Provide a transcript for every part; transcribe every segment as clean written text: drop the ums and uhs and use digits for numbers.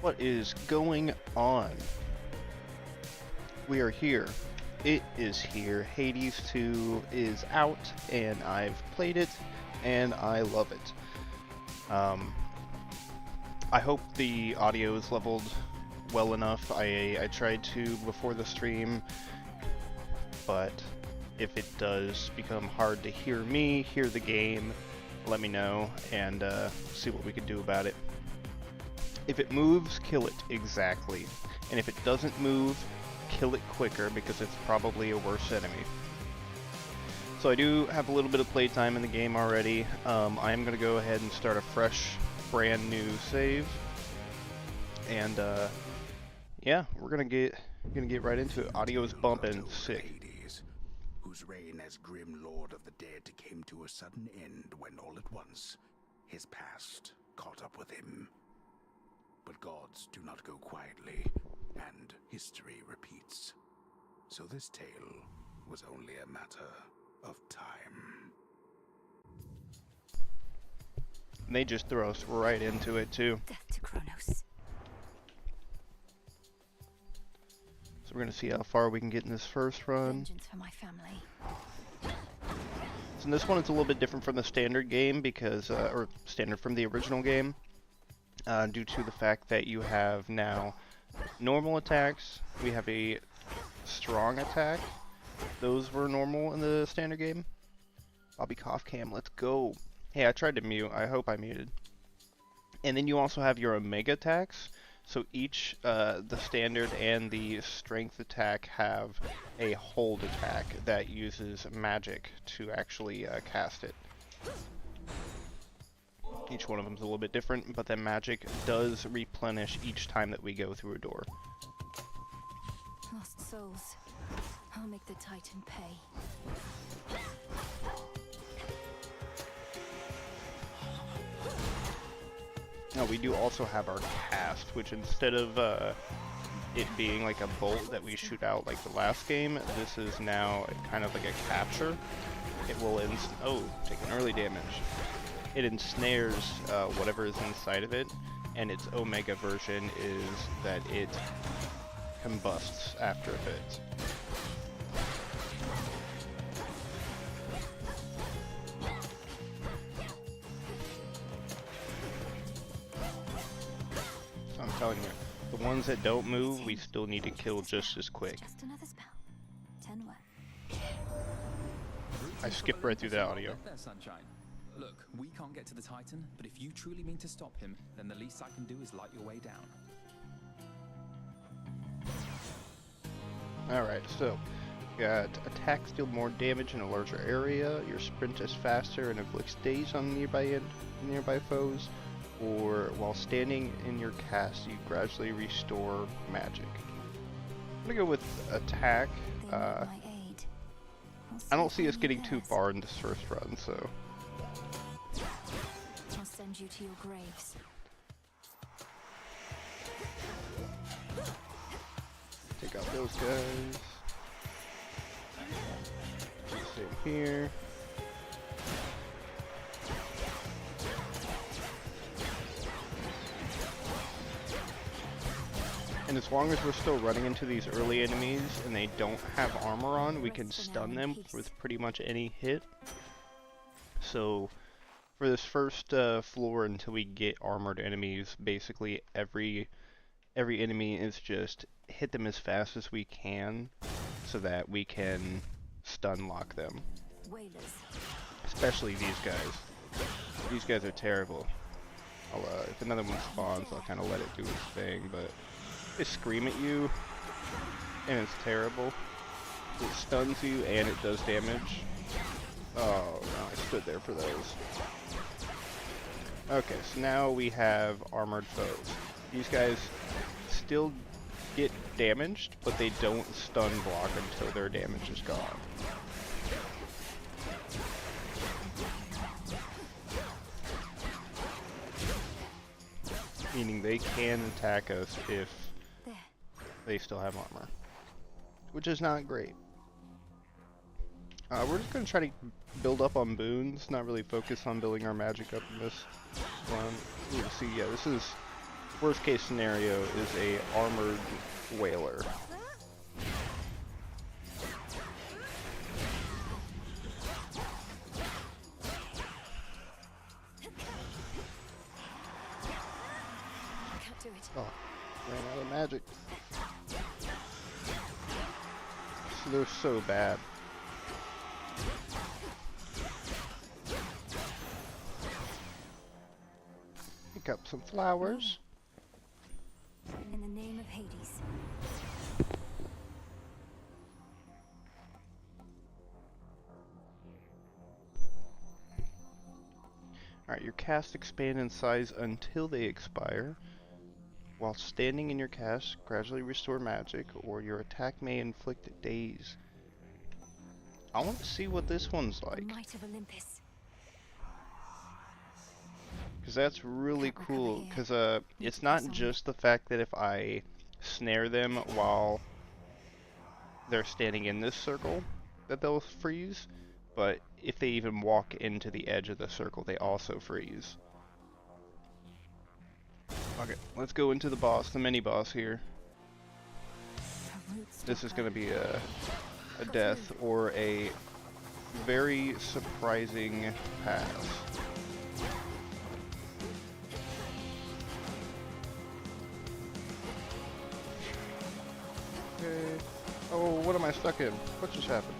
What is going on? We are here. It is here. Hades 2 is out, and I've played it, and I love it. I hope the audio is leveled well enough. I tried to before the stream, but if it does become hard to hear me, hear the game, let me know, and see what we can do about it. If it moves, kill it exactly. And if it doesn't move, kill it quicker because it's probably a worse enemy. So I do have a little bit of playtime in the game already. I am going to go ahead and start a fresh, brand new save. And yeah, we're gonna get right into it. Audio is bumping, sick. Hades, whose reign as grim lord of the dead came to a sudden end when all at once his past caught up with him. But gods do not go quietly, and history repeats. So this tale was only a matter of time. And they just throw us right into it too. Death to Kronos. So we're gonna see how far we can get in this first run. Vengeance for my family. So in this one it's a little bit different from the standard game because, or standard from the original game, due to the fact that you have now normal attacks. We have a strong attack. Those were normal in the standard game. Bobby Cough Cam, let's go. Hey, I tried to mute. I hope I muted. And then you also have your Omega attacks. So each, the standard and the strength attack have a hold attack that uses magic to actually cast it. Each one of them is a little bit different, but the magic does replenish each time that we go through a door. Lost souls. I'll make the Titan pay. Now we do also have our cast, which instead of it being like a bolt that we shoot out like the last game, this is now kind of like a capture. It will take an early damage. It ensnares whatever is inside of it, and its Omega version is that it combusts after a bit. So I'm telling you, the ones that don't move, we still need to kill just as quick. Just another spell. 10 well. I skipped right through the audio. There, Sunshine. Look, we can't get to the Titan, but if you truly mean to stop him, then the least I can do is light your way down. Alright, so got attacks deal more damage in a larger area, your sprint is faster and inflicts daze on nearby foes, or while standing in your cast you gradually restore magic. I'm gonna go with attack. They need my aid. I don't see us getting too far in this first run, so I'll send you to your graves. take out those guys. Same here. And as long as we're still running into these early enemies and they don't have armor on, we can stun them with pretty much any hit. So for this first floor, until we get armored enemies, basically every enemy is just hit them as fast as we can so that we can stun lock them. Wailers. Especially these guys. These guys are terrible. If another one spawns, I'll kind of let it do its thing, but they scream at you, and it's terrible. It stuns you, and it does damage. Oh, no, I stood there for those. Okay, so now we have armored foes. These guys still get damaged, but they don't stun block until their damage is gone. Meaning they can attack us if There. they still have armor, which is not great. We're just going to try to build up on boons, not really focus on building our magic up in this one. Ooh, see, yeah, this is Worst case scenario is a armored whaler. Can't do it. Oh, ran out of magic. So they're so bad. Pick up some flowers. In the name of Hades. Alright, your cast expand in size until they expire. While standing in your cast, gradually restore magic, or your attack may inflict daze. I want to see what this one's The like, might of Olympus. because that's really Can't recover cool, here. because Need it's to not press on. just the fact that if I snare them while they're standing in this circle that they'll freeze, but if they even walk into the edge of the circle, they also freeze. Okay, let's go into the boss, the mini boss here. A root This is stopper. going to be a death or a very surprising pass. Okay. Oh, what am I stuck in? What just happened?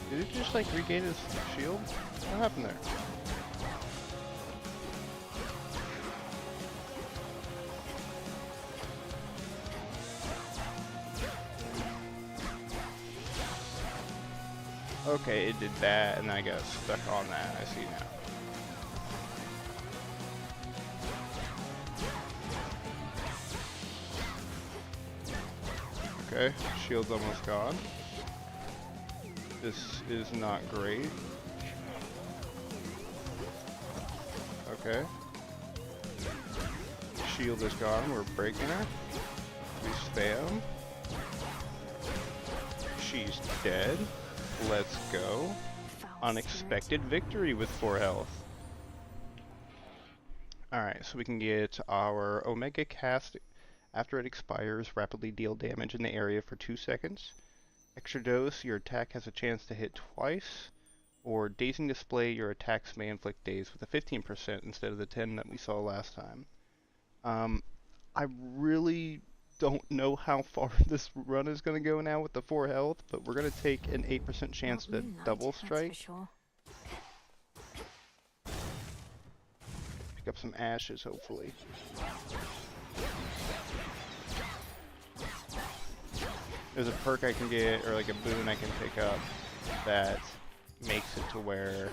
Did it just like regain his shield? What happened there? Okay, it did that, and I got stuck on that. I see now. Okay, shield's almost gone. This is not great. Okay. Shield is gone. We're breaking her. We spam. She's dead. Let's go. Foul Unexpected victory with 4 health. Alright, so we can get our Omega cast after it expires, rapidly deal damage in the area for 2 seconds. Extra dose, your attack has a chance to hit twice. Or dazing display, your attacks may inflict daze with a 15% instead of the 10 that we saw last time. I really don't know how far this run is going to go now with the 4 health, but we're going to take an 8% chance Not to moonlight, double that's for strike. sure. Pick up some ashes, hopefully. There's a perk I can get, or like a boon I can pick up that makes it to where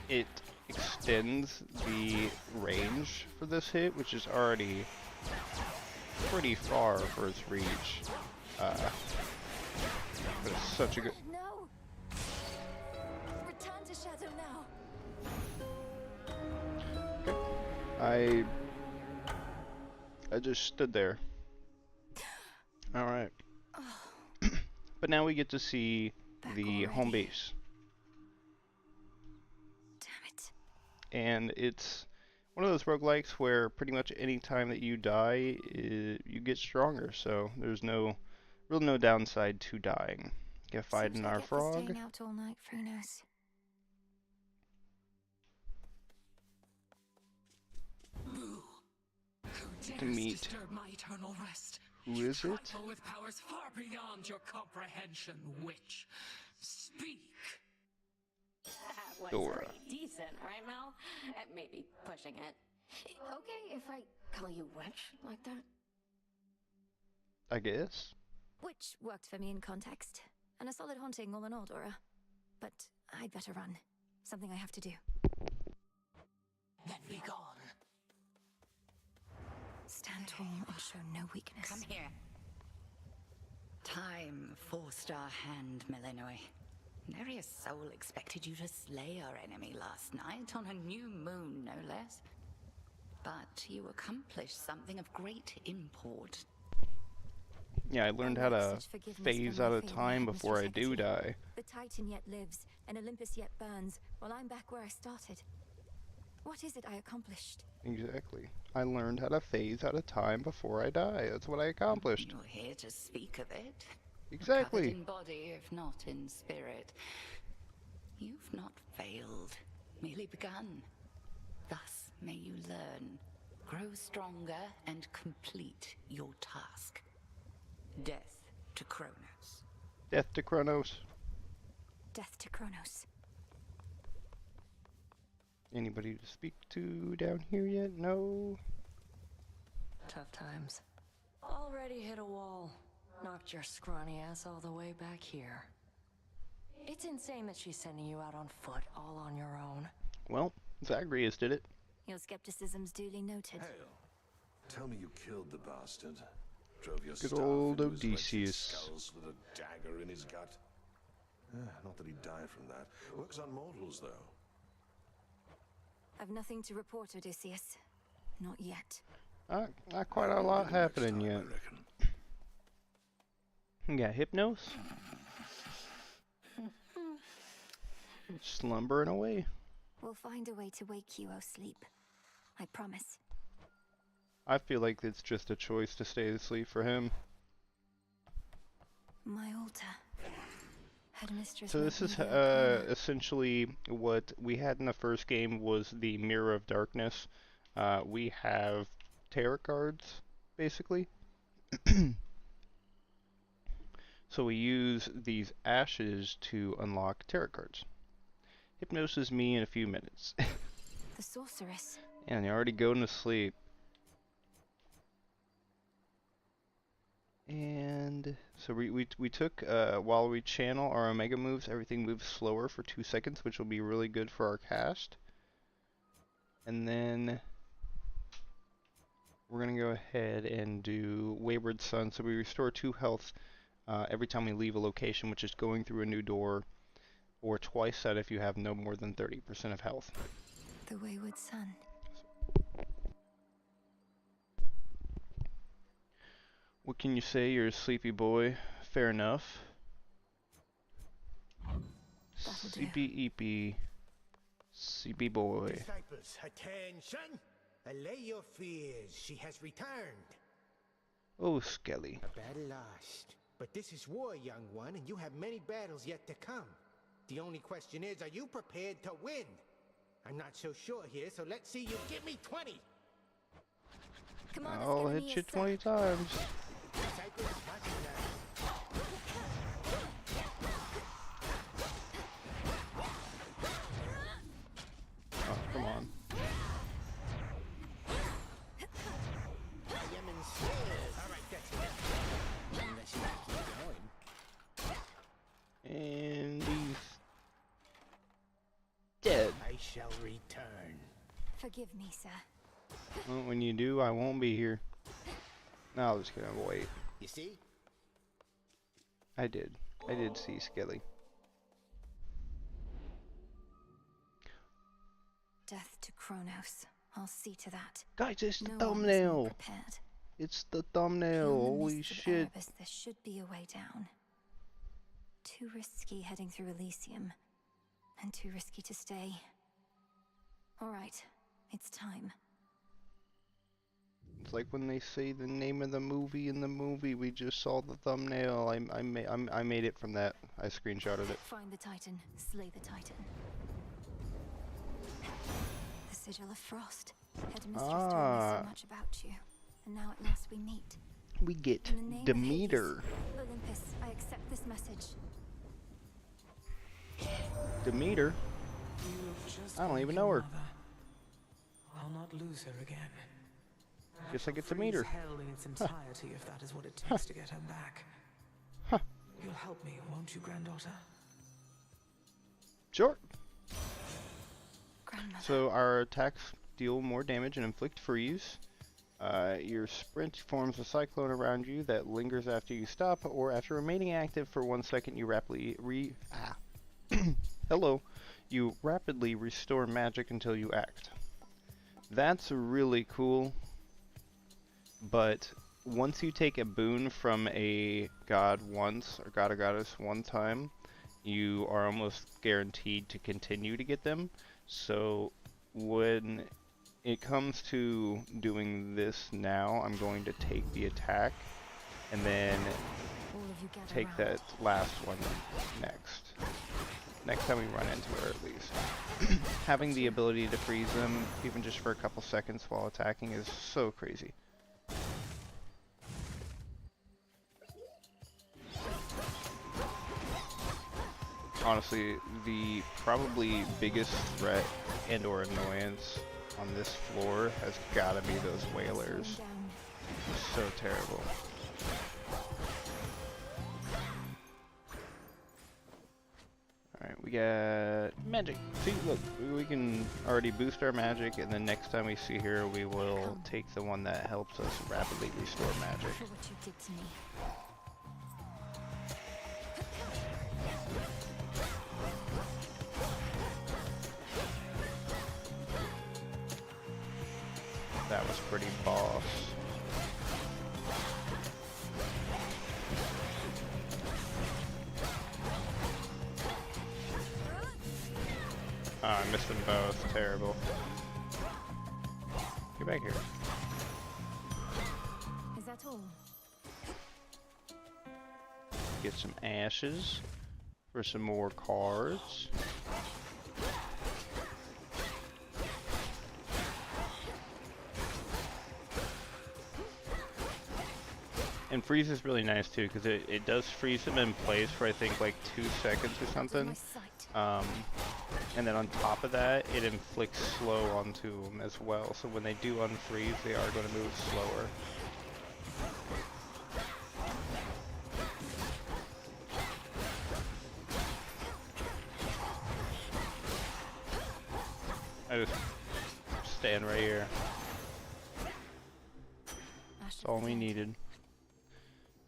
it extends the range for this hit, which is already pretty far for its reach. But it's such a good... No! Return to Shadow now! I just stood there. Alright. But now we get to see Back the home already. base. Damn it. And it's one of those roguelikes where pretty much any time that you die, you get stronger. So there's no downside to dying. Get fight Seems in like our it for frog. staying out all night, Freenos. To meet. Disturb my eternal rest. Who You is it? trifle with powers far beyond your comprehension, witch. Speak. That was Dora. pretty decent, right, Mel? Maybe pushing it. Okay, if I call you witch like that? I guess. Which worked for me in context. And a solid haunting all in all, Dora. But I'd better run. Something I have to do. Then be gone. Stand tall and show no weakness. Come here. Time forced our hand, Melinoe. Nary a soul expected you to slay our enemy last night, on a new moon, no less. But you accomplished something of great import. Yeah, I learned how to phase out of time before I do die. The Titan yet lives, and Olympus yet burns, while I'm back where I started. What is it I accomplished? Exactly. I learned how to phase out of time before I die. That's what I accomplished. You're here to speak of it. Exactly. Recovered in body, if not in spirit. You've not failed, merely begun. Thus may you learn, grow stronger, and complete your task. Death to Kronos. Death to Kronos. Death to Kronos. Anybody to speak to down here yet? No. Tough times. Already hit a wall. Knocked your scrawny ass all the way back here. It's insane that she's sending you out on foot, all on your own. Well, Zagreus did it. Your skepticism's duly noted. Hail. Tell me you killed the bastard. Drove your Good staff old into his wretched Odysseus. skulls with a dagger in his gut. Not that he died from that. Works on mortals, though. I've nothing to report, Odysseus. Not yet. Not quite a lot happening yet. I reckon. You got Hypnos? Slumbering away. We'll find a way to wake you, O sleep. I promise. I feel like it's just a choice to stay asleep for him. My altar. Headmistress. So this is essentially what we had in the first game was the Mirror of Darkness. We have tarot cards, basically. So we use these ashes to unlock tarot cards. Hypnosis me in a few minutes. The sorceress. And you're already going to sleep. And so we took, while we channel our Omega moves, everything moves slower for 2 seconds, which will be really good for our cast. And then we're going to go ahead and do Wayward Sun. So we restore 2 health every time we leave a location, which is going through a new door, or twice that if you have no more than 30% of health. The Wayward Sun. What can you say? You're a sleepy boy. Fair enough. That'll do. Sleepy eepy. Sleepy boy. Disciples, attention! Allay your fears. She has returned. Oh, Skelly. A battle lost. But this is war, young one, and you have many battles yet to come. The only question is, are you prepared to win? I'm not so sure here, so let's see you give me 20. Come on, I'll hit you 20 times. Disciples, watch now. Oh, come on. Yemen says. All right, that's enough. Unless you keep going. And he's dead. I shall return. Forgive me, sir. Well, when you do, I won't be here. No, I'll just gonna wait. You see? I did see Skelly. Death to Kronos. I'll see to that. Guys, it's the No one is more thumbnail. prepared. It's the thumbnail. Beyond the Holy mists of shit. Erebus, there should be a way down. Too risky heading through Elysium. And too risky to stay. Alright, it's time. It's like when they say the name of the movie in the movie. We just saw the thumbnail. I made it from that. I screenshotted it. Find the Titan, slay the Titan. The Sigil of Frost. Headmistress told me so much about you. And now at last we meet. We get In the name of Demeter. Hades, Olympus, I accept this message. Demeter? I don't even know her. I'll not lose her again. Guess I get to meet her. Hell in its entirety if that is what it takes to get her back. Huh. You'll help me, won't you, granddaughter? Sure. Grandmother. So our attacks deal more damage and inflict freeze. Your sprint forms a cyclone around you that lingers after you stop, or after remaining active for 1 second, you rapidly You rapidly restore magic until you act. That's really cool, but once you take a boon from a god once, or god or goddess one time, you are almost guaranteed to continue to get them. So when it comes to doing this now, I'm going to take the attack and then take that last one next. Next time we run into her, at least. Having the ability to freeze them, even just for a couple seconds while attacking, is so crazy. Honestly, the probably biggest threat and or annoyance on this floor has gotta be those whalers. So terrible. Alright, we got magic. See, look, we can already boost our magic, and then next time we see her, we will take the one that helps us rapidly restore magic. For what you did to me. That was pretty boss. Oh, I missed them both. Terrible. Get back here. Is that all? Get some ashes for some more cards. And freeze is really nice too, because it does freeze them in place for I think like 2 seconds or something. And then on top of that, it inflicts slow onto them as well. So when they do unfreeze, they are going to move slower. I just stand right here. That's all we needed.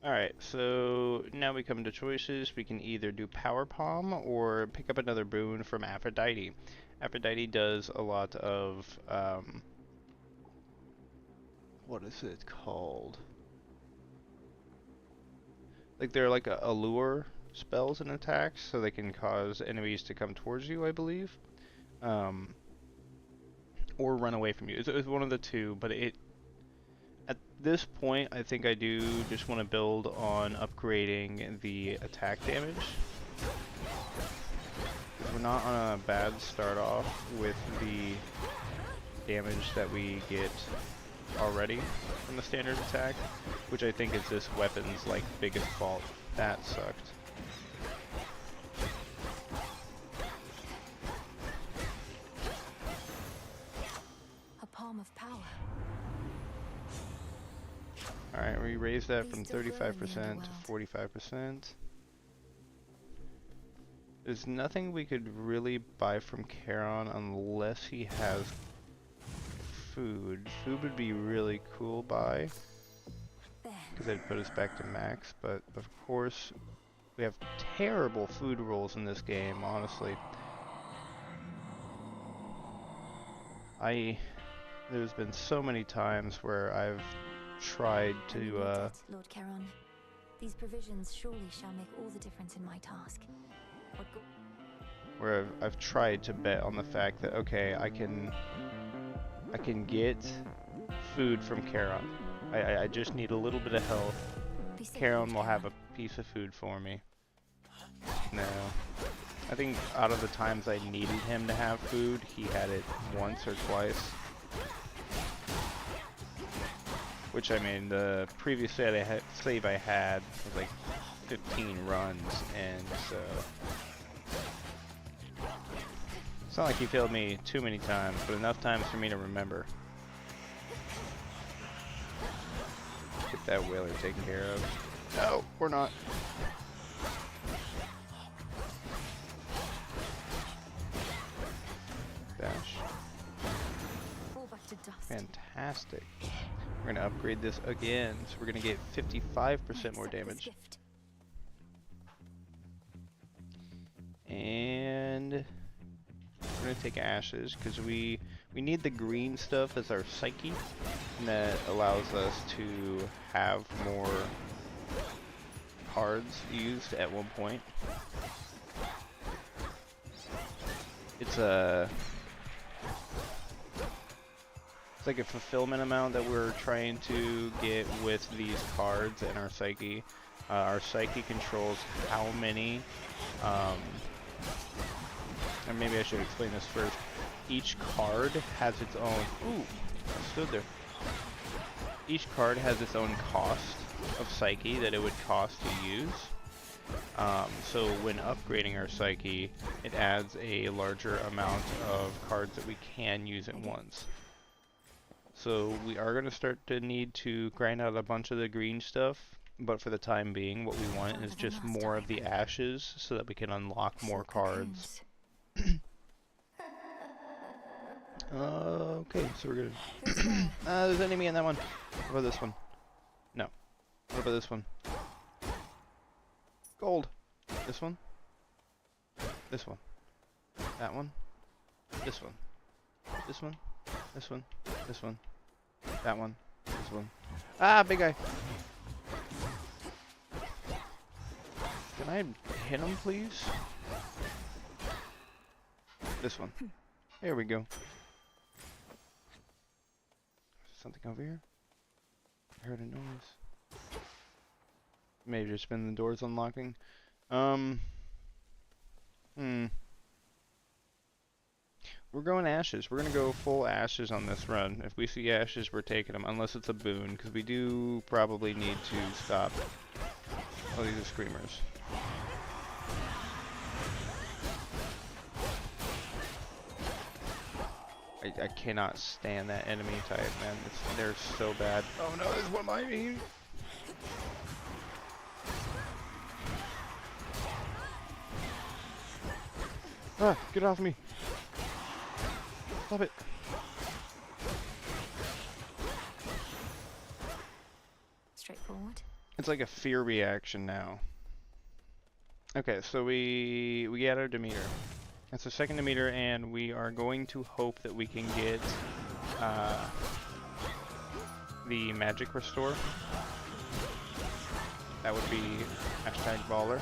Alright, so now we come to choices. We can either do Power Palm or pick up another boon from Aphrodite. Aphrodite does a lot of, what is it called? Like they're like a allure spells and attacks, so they can cause enemies to come towards you, I believe. Or run away from you. It's one of the two, but at this point, I think I do just want to build on upgrading the attack damage. We're not on a bad start off with the damage that we get already from the standard attack, which I think is this weapon's like biggest fault. That sucked. A palm of power. Alright, we raised that from 35% to 45%. There's nothing we could really buy from Charon unless he has food. Food would be really cool buy, because that'd put us back to max, but of course we have terrible food rolls in this game, honestly. There's been so many times where I've tried to Lord Charon, these provisions surely shall make all the difference in my task. Where I've tried to bet on the fact that okay, I can get food from Charon. I just need a little bit of health. Charon will have a piece of food for me. No. I think out of the times I needed him to have food, he had it once or twice. Which, I mean, the previous save I had was like 15 runs, and so it's not like he failed me too many times, but enough times for me to remember. Get that whaler taken care of. No, we're not. Dash. Fantastic. We're going to upgrade this again, so we're going to get 55% more damage. And we're going to take ashes, because we need the green stuff as our psyche. and that allows us to have more cards used at one point. It's like a fulfillment amount that we're trying to get with these cards in our psyche. Our psyche controls how many, and maybe I should explain this first. Each card has its own, ooh, I stood there. Each card has its own cost of psyche that it would cost to use. So when upgrading our psyche, it adds a larger amount of cards that we can use at once. So we are going to start to need to grind out a bunch of the green stuff, but for the time being, what we want is just more of the ashes so that we can unlock more cards. Okay, so we're good. There's an enemy in that one. What about this one? No. What about this one? Gold. This one. This one. That one. This one. This one. This one. This one. That one. This one. Ah, big guy. Can I hit him, please? This one. There we go. Something over here? I heard a noise. Maybe just been the doors unlocking. We're going ashes. We're gonna go full ashes on this run. If we see ashes, we're taking them, unless it's a boon, because we do probably need to stop. Oh, these are screamers. I cannot stand that enemy type, man. They're so bad. Oh no, there's one behind me. Ah, get off me. Stop it. Straightforward. It's like a fear reaction now. Okay, so we get our Demeter. That's our second Demeter, and we are going to hope that we can get the Magic Restore. That would be #baller.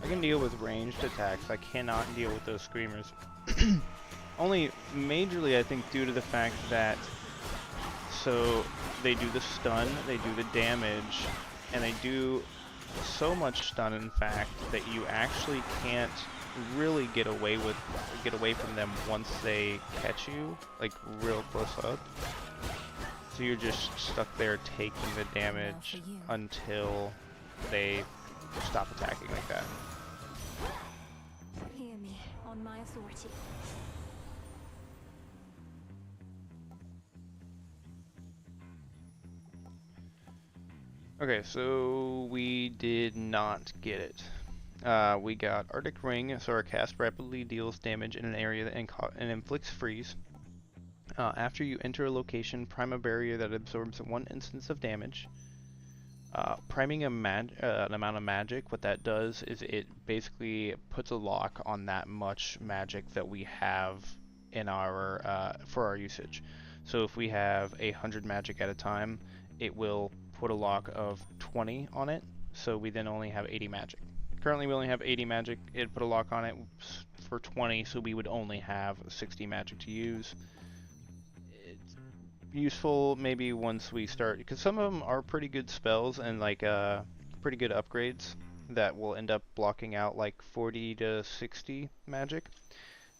I can deal with ranged attacks. I cannot deal with those screamers. Only majorly, I think, due to the fact that so they do the stun, they do the damage, and they do so much stun, in fact, that you actually can't really get away from them once they catch you, like real close up. So you're just stuck there taking the damage until they stop attacking like that. Hear me, on my authority. Okay, so we did not get it. We got Arctic Ring, so our cast rapidly deals damage in an area and inflicts freeze. After you enter a location, prime a barrier that absorbs 1 instance of damage. Priming an amount of magic, what that does is it basically puts a lock on that much magic that we have in our for our usage. So if we have 100 magic at a time, it will put a lock of 20 on it, so we then only have 80 magic. Currently we only have 80 magic. It put a lock on it for 20, so we would only have 60 magic to use. It's useful maybe once we start, because some of them are pretty good spells and like pretty good upgrades that will end up blocking out like 40 to 60 magic.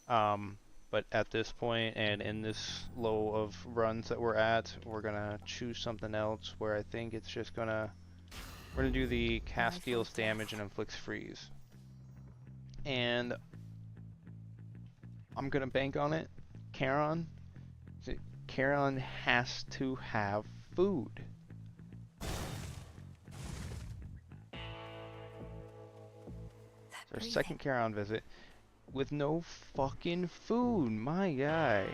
But at this point and in this low of runs that we're at, we're gonna choose something else where I think it's just we're gonna do the cast deals damage and inflicts freeze. And I'm gonna bank on it. Charon. Charon has to have food. It's our second Charon visit. With no fucking food, my guy.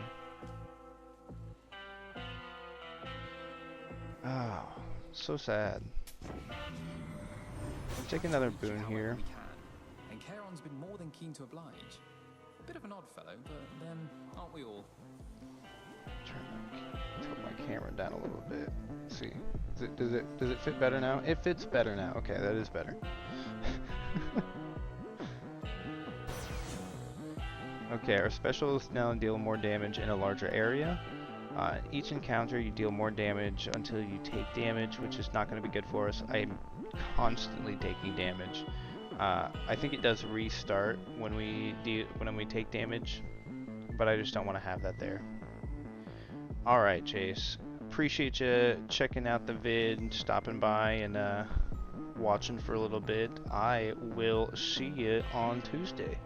Oh, so sad. I'll take another boon here. and Charon's been more than keen to oblige. Bit of an odd fellow, but then aren't we all? Tilt my camera down a little bit. Let's see. Does it fit better now? It fits better now. Okay, that is better. Okay, our specialists now deal more damage in a larger area. Each encounter you deal more damage until you take damage, which is not going to be good for us. I am constantly taking damage. I think it does restart when we take damage, but I just don't want to have that there. Alright, Chase. Appreciate you checking out the vid, stopping by, and watching for a little bit. I will see you on Tuesday.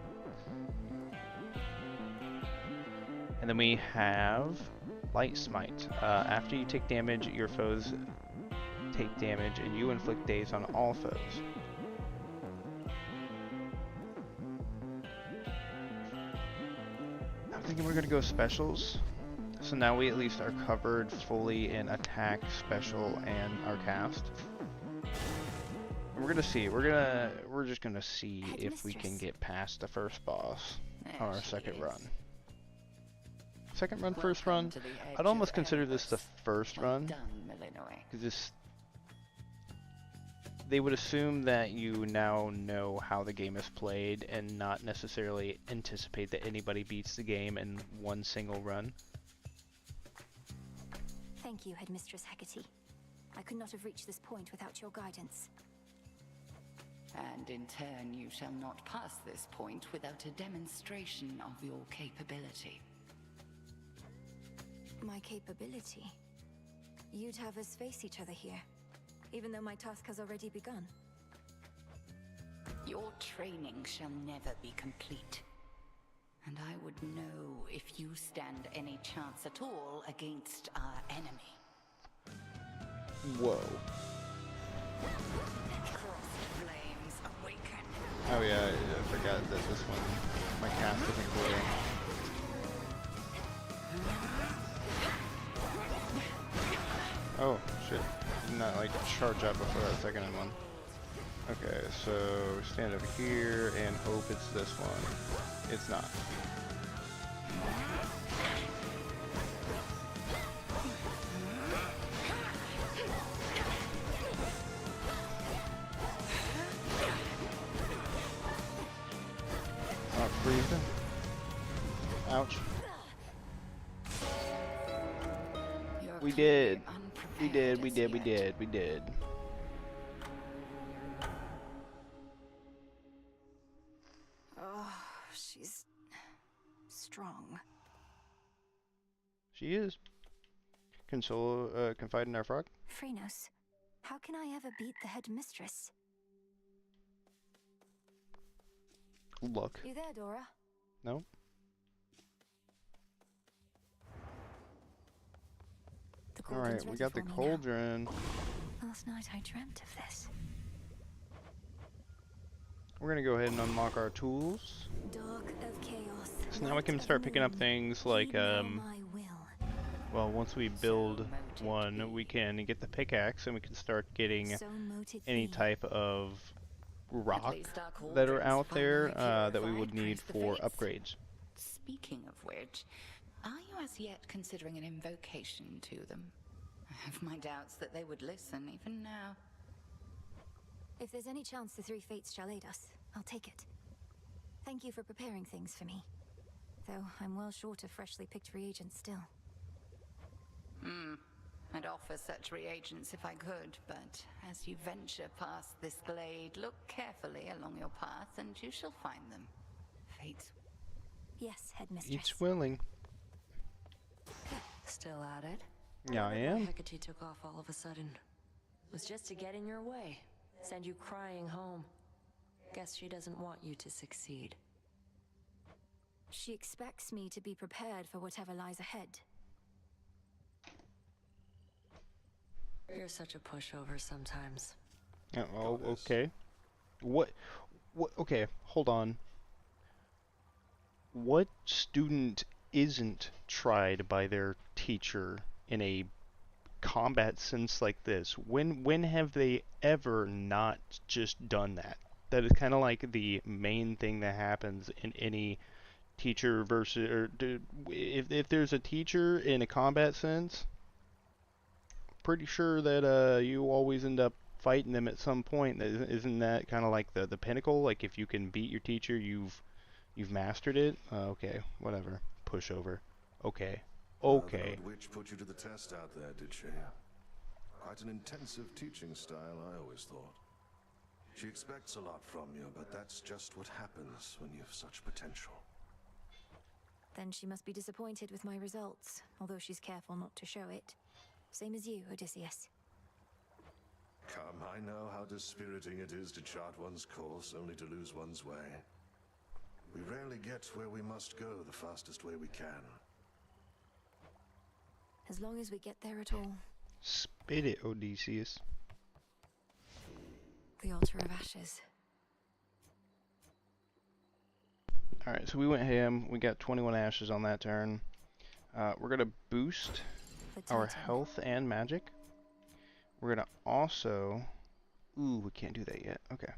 And then we have Light Smite. After you take damage, your foes take damage, and you inflict daze on all foes. I'm thinking we're gonna go specials. So now we at least are covered fully in attack, special, and our cast. And we're gonna see. We're just gonna see if we can get past the first boss on our second run. Second run, first run. I'd almost consider this the first run, because they would assume that you now know how the game is played and not necessarily anticipate that anybody beats the game in one single run. Thank you, Headmistress Hecate. I could not have reached this point without your guidance. And in turn, you shall not pass this point without a demonstration of your capability. My capability? You'd have us face each other here, even though my task has already begun. Your training shall never be complete. And I would know if you stand any chance at all against our enemy. Whoa. Flames awaken. Oh yeah, I forgot that this one, my cast isn't glowing. Oh shit, did not like charge up before that second one. Okay, so stand over here and hope it's this one. It's not. Oh, freezing. Ouch. We did. We did. Oh, she's strong. She is. Confide in our frog? Phrenos, how can I ever beat the Headmistress? Look. You there, Dora? No? Alright, we got the cauldron. Last night I dreamt of this. We're gonna go ahead and unlock our tools. Dark of chaos. So now we can start picking up things like, well, once we build one, we can get the pickaxe and we can start getting any type of rock that are out there that we would need for upgrades. Speaking of which, are you as yet considering an invocation to them? I have my doubts that they would listen even now. If there's any chance the Three Fates shall aid us, I'll take it. Thank you for preparing things for me. Though I'm well short of freshly picked reagents still. I'd offer such reagents if I could, but as you venture past this glade, look carefully along your path and you shall find them. Fates. Yes, Headmistress. It's willing. Still at it? Yeah, I am. Hecate took off all of a sudden. Was just to get in your way. Send you crying home. Guess she doesn't want you to succeed. She expects me to be prepared for whatever lies ahead. You're such a pushover sometimes. Oh, okay. What, okay, hold on. What student isn't tried by their teacher in a combat sense like this? When have they ever not just done that? That is kind of like the main thing that happens in any teacher versus, or if there's a teacher in a combat sense, pretty sure that you always end up fighting them at some point. Isn't that kind of like the pinnacle? Like if you can beat your teacher, you've mastered it. Okay, whatever. Pushover. Okay. Okay. The witch put you to the test out there, did she? Quite an intensive teaching style, I always thought. She expects a lot from you, but that's just what happens when you've such potential. Then she must be disappointed with my results, although she's careful not to show it. Same as you, Odysseus. Come, I know how dispiriting it is to chart one's course only to lose one's way. We rarely get where we must go the fastest way we can. As long as we get there at all. Spit it, Odysseus. The altar of ashes. Alright, so we went ham. We got 21 ashes on that turn. We're going to boost our health and magic. We're going to also... Ooh, we can't do that yet. Okay.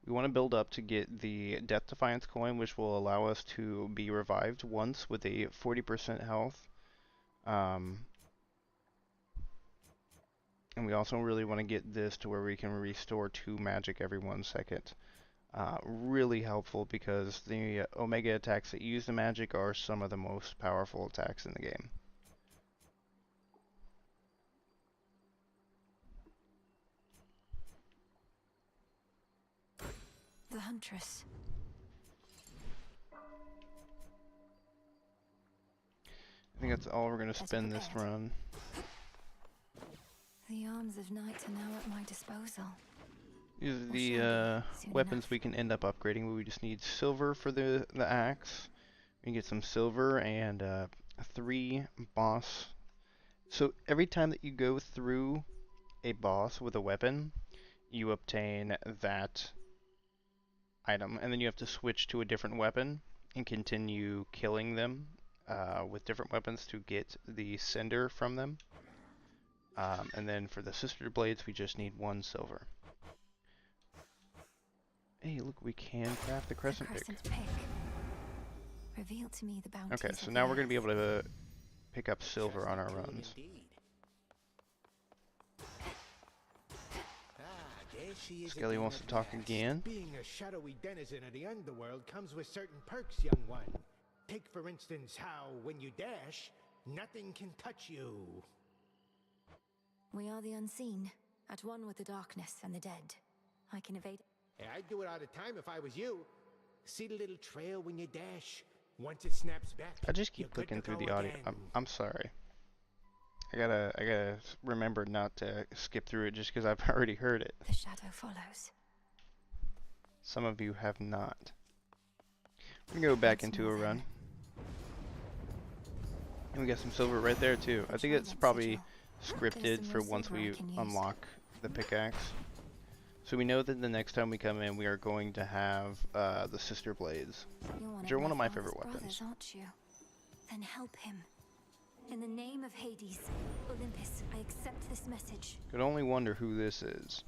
We want to build up to get the Death Defiance coin, which will allow us to be revived once with a 40% health. And we also really want to get this to where we can restore 2 magic every 1 second. Really helpful because the Omega attacks that use the magic are some of the most powerful attacks in the game. The Huntress. I think that's all we're going to spend this run. The arms of night are now at my disposal. These are the weapons we can end up upgrading. We just need silver for the axe. We can get some silver and 3 boss. So every time that you go through a boss with a weapon, you obtain that item, and then you have to switch to a different weapon and continue killing them with different weapons to get the cinder from them. And then for the sister blades, we just need 1 silver. Hey, look, we can craft the crescent pick. Reveal to me the bounties. Okay, so now we're going to be able to pick up silver on our runs. Skelly wants to talk again. Being a shadowy denizen of the underworld comes with certain perks, young one. Take, for instance, how, when you dash, nothing can touch you. We are the unseen, at one with the darkness and the dead. I can evade... I'd do it all the time if I was you. See the little trail when you dash? Once it snaps back, I just keep looking through the audio. I'm sorry. I gotta remember not to skip through it just because I've already heard it. The shadow follows. Some of you have not. We can go back into a run. And we got some silver right there too. I think it's probably scripted for once we unlock the pickaxe. So we know that the next time we come in, we are going to have the sister blades, which are one of my favorite weapons. Aren't you? Then help him. In the name of Hades, Olympus, I accept this message. Could only wonder who this is.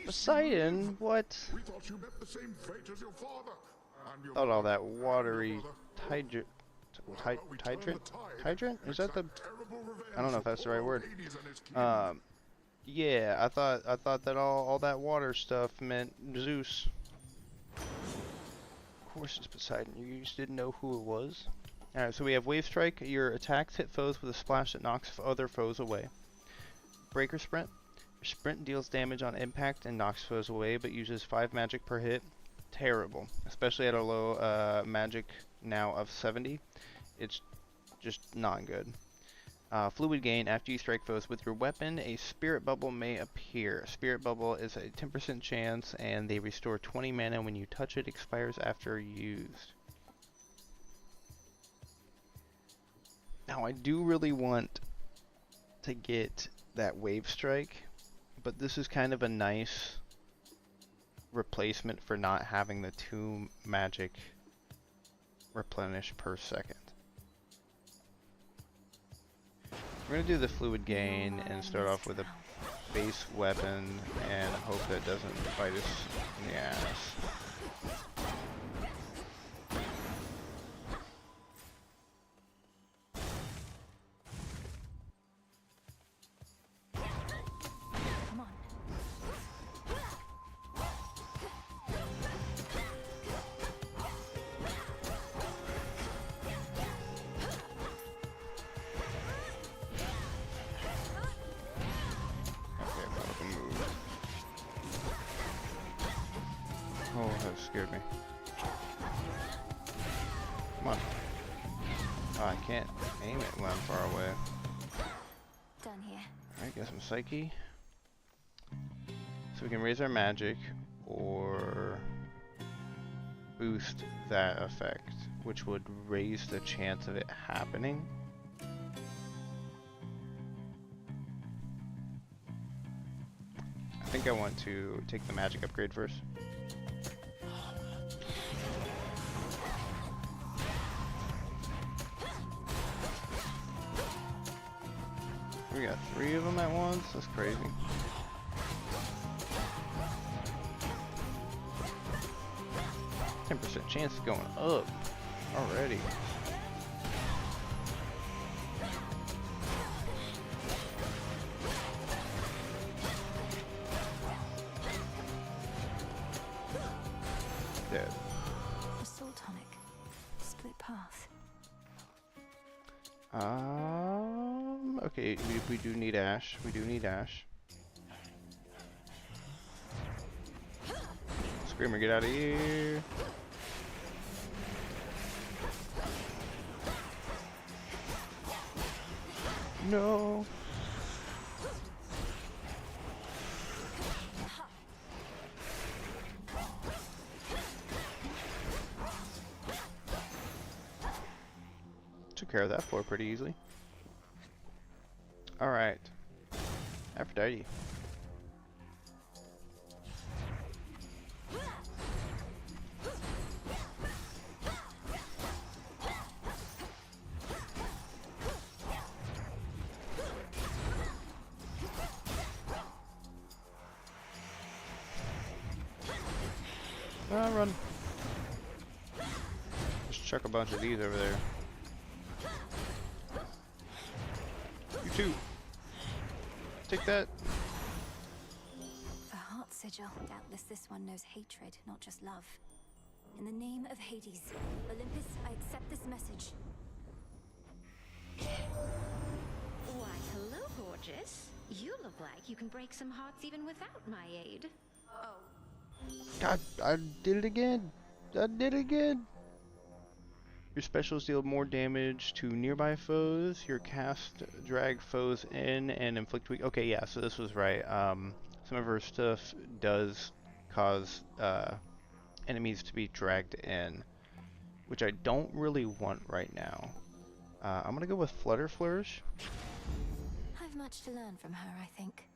Poseidon? What? We thought you met the same fate as your father. Thought all that watery hydrant? Is that the? I don't know if that's the right word. Yeah, I thought that all that water stuff meant Zeus. Of course it's Poseidon. You just didn't know who it was. Alright, so we have Wave Strike. Your attacks hit foes with a splash that knocks other foes away. Breaker Sprint. Your sprint deals damage on impact and knocks foes away, but uses 5 magic per hit. Terrible. Especially at a low magic now of 70. It's just not good. Fluid gain. After you strike foes with your weapon, a spirit bubble may appear. Spirit bubble is a 10% chance, and they restore 20 mana when you touch it. Expires after used. Now, I do really want to get that Wave Strike, but this is kind of a nice replacement for not having the 2 magic replenish per second. We're gonna do the fluid gain and start off with a base weapon and hope that doesn't bite us in the ass. Come on. Okay, well, we can move. Oh, that scared me. Come on. Oh, I can't aim it when I'm far away. Done here. Alright, get some Psyche. So we can raise our magic or boost that effect, which would raise the chance of it happening. I think I want to take the magic upgrade first. We got 3 of them at once? That's crazy. %10 chance of going up already. Dead. Assault tonic. Split path. Okay, we do need Ash. We do need Ash. Screamer, get out of here. No. Took care of that floor pretty easily. Alright. Aphrodite. Run. Just chuck a bunch of these over there. You too. Take that. The heart sigil. Doubtless this one knows hatred, not just love. In the name of Hades, Olympus, I accept this message. Why, hello, gorgeous. You look like you can break some hearts even without my aid. Oh. God, I did it again. I did it again. Your specials deal more damage to nearby foes. Your cast drag foes in and inflict weak. Okay, yeah, so this was right. Some of her stuff does cause enemies to be dragged in, which I don't really want right now. I'm gonna go with Flutter Flourish. I've much to learn from her, I think.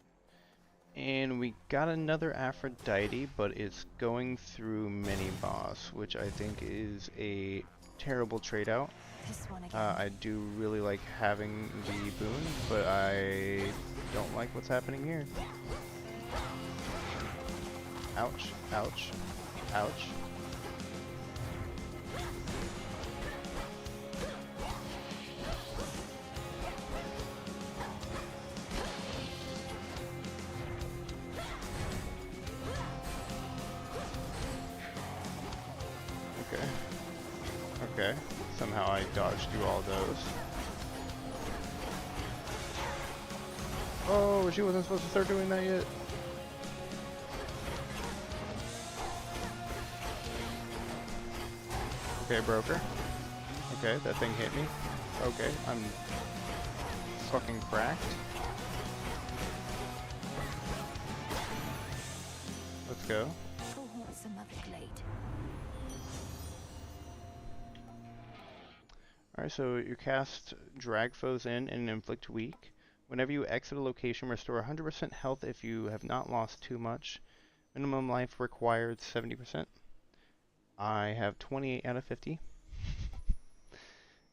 And we got another Aphrodite, but it's going through mini boss, which I think is a terrible trade out. This one again. I do really like having the boon, but I don't like what's happening here. Ouch, ouch, ouch. Okay, somehow I dodged through all those. Oh, she wasn't supposed to start doing that yet. Okay, broker. Okay, that thing hit me. Okay, I'm fucking cracked. Let's go. Full haunts some other glade. Alright, so you cast drag foes in and inflict weak. Whenever you exit a location, restore 100% health if you have not lost too much. Minimum life required 70%. I have 28 out of 50.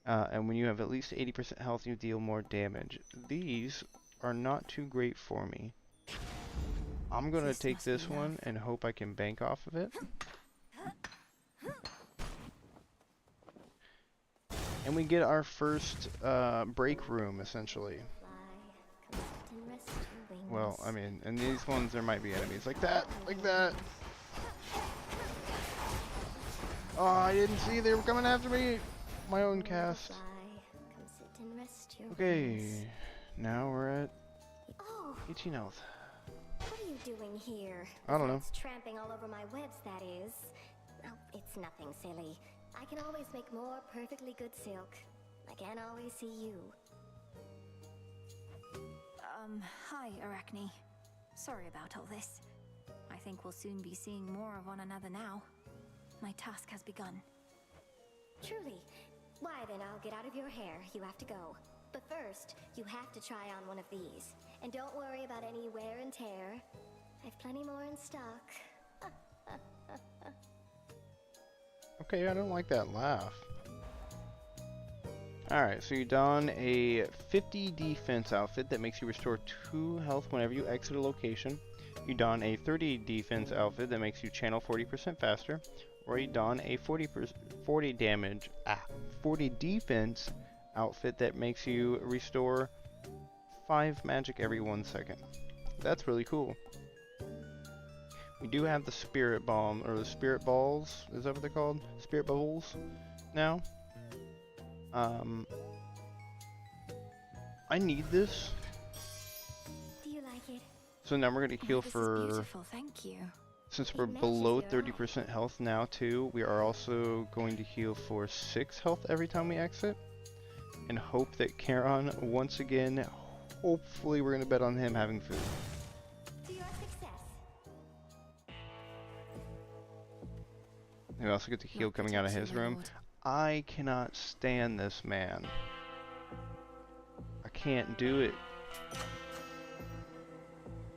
And when you have at least 80% health, you deal more damage. These are not too great for me. I'm gonna take this one and hope I can bank off of it. And we get our first break room, essentially. Well, I mean, in these ones there might be enemies like that, like that. Oh, I didn't see they were coming after me. My own cast. Okay, now we're at 18 health. What are you doing here? I don't know. Tramping all over my webs, that is. Oh, it's nothing, silly. I can always make more perfectly good silk. I can't always see you. Hi, Arachne. Sorry about all this. I think we'll soon be seeing more of one another now. My task has begun. Truly. Why then, I'll get out of your hair. You have to go. But first, you have to try on one of these. And don't worry about any wear and tear. I've plenty more in stock. Okay, I don't like that laugh. Alright, so you don a 50 defense outfit that makes you restore 2 health whenever you exit a location. You don a 30 defense outfit that makes you channel 40% faster. Or you don a 40 defense outfit that makes you restore 5 magic every 1 second. That's really cool. We do have the spirit bomb, or the spirit balls, is that what they're called? Spirit bubbles now. I need this. Do you like it? So now we're going to heal for... Beautiful, thank you. Since we're below 30% health now too, we are also going to heal for 6 health every time we exit. And hope that Charon, once again, hopefully we're going to bet on him having food. To your success. We also get the heal coming out of his room. I cannot stand this man. I can't do it.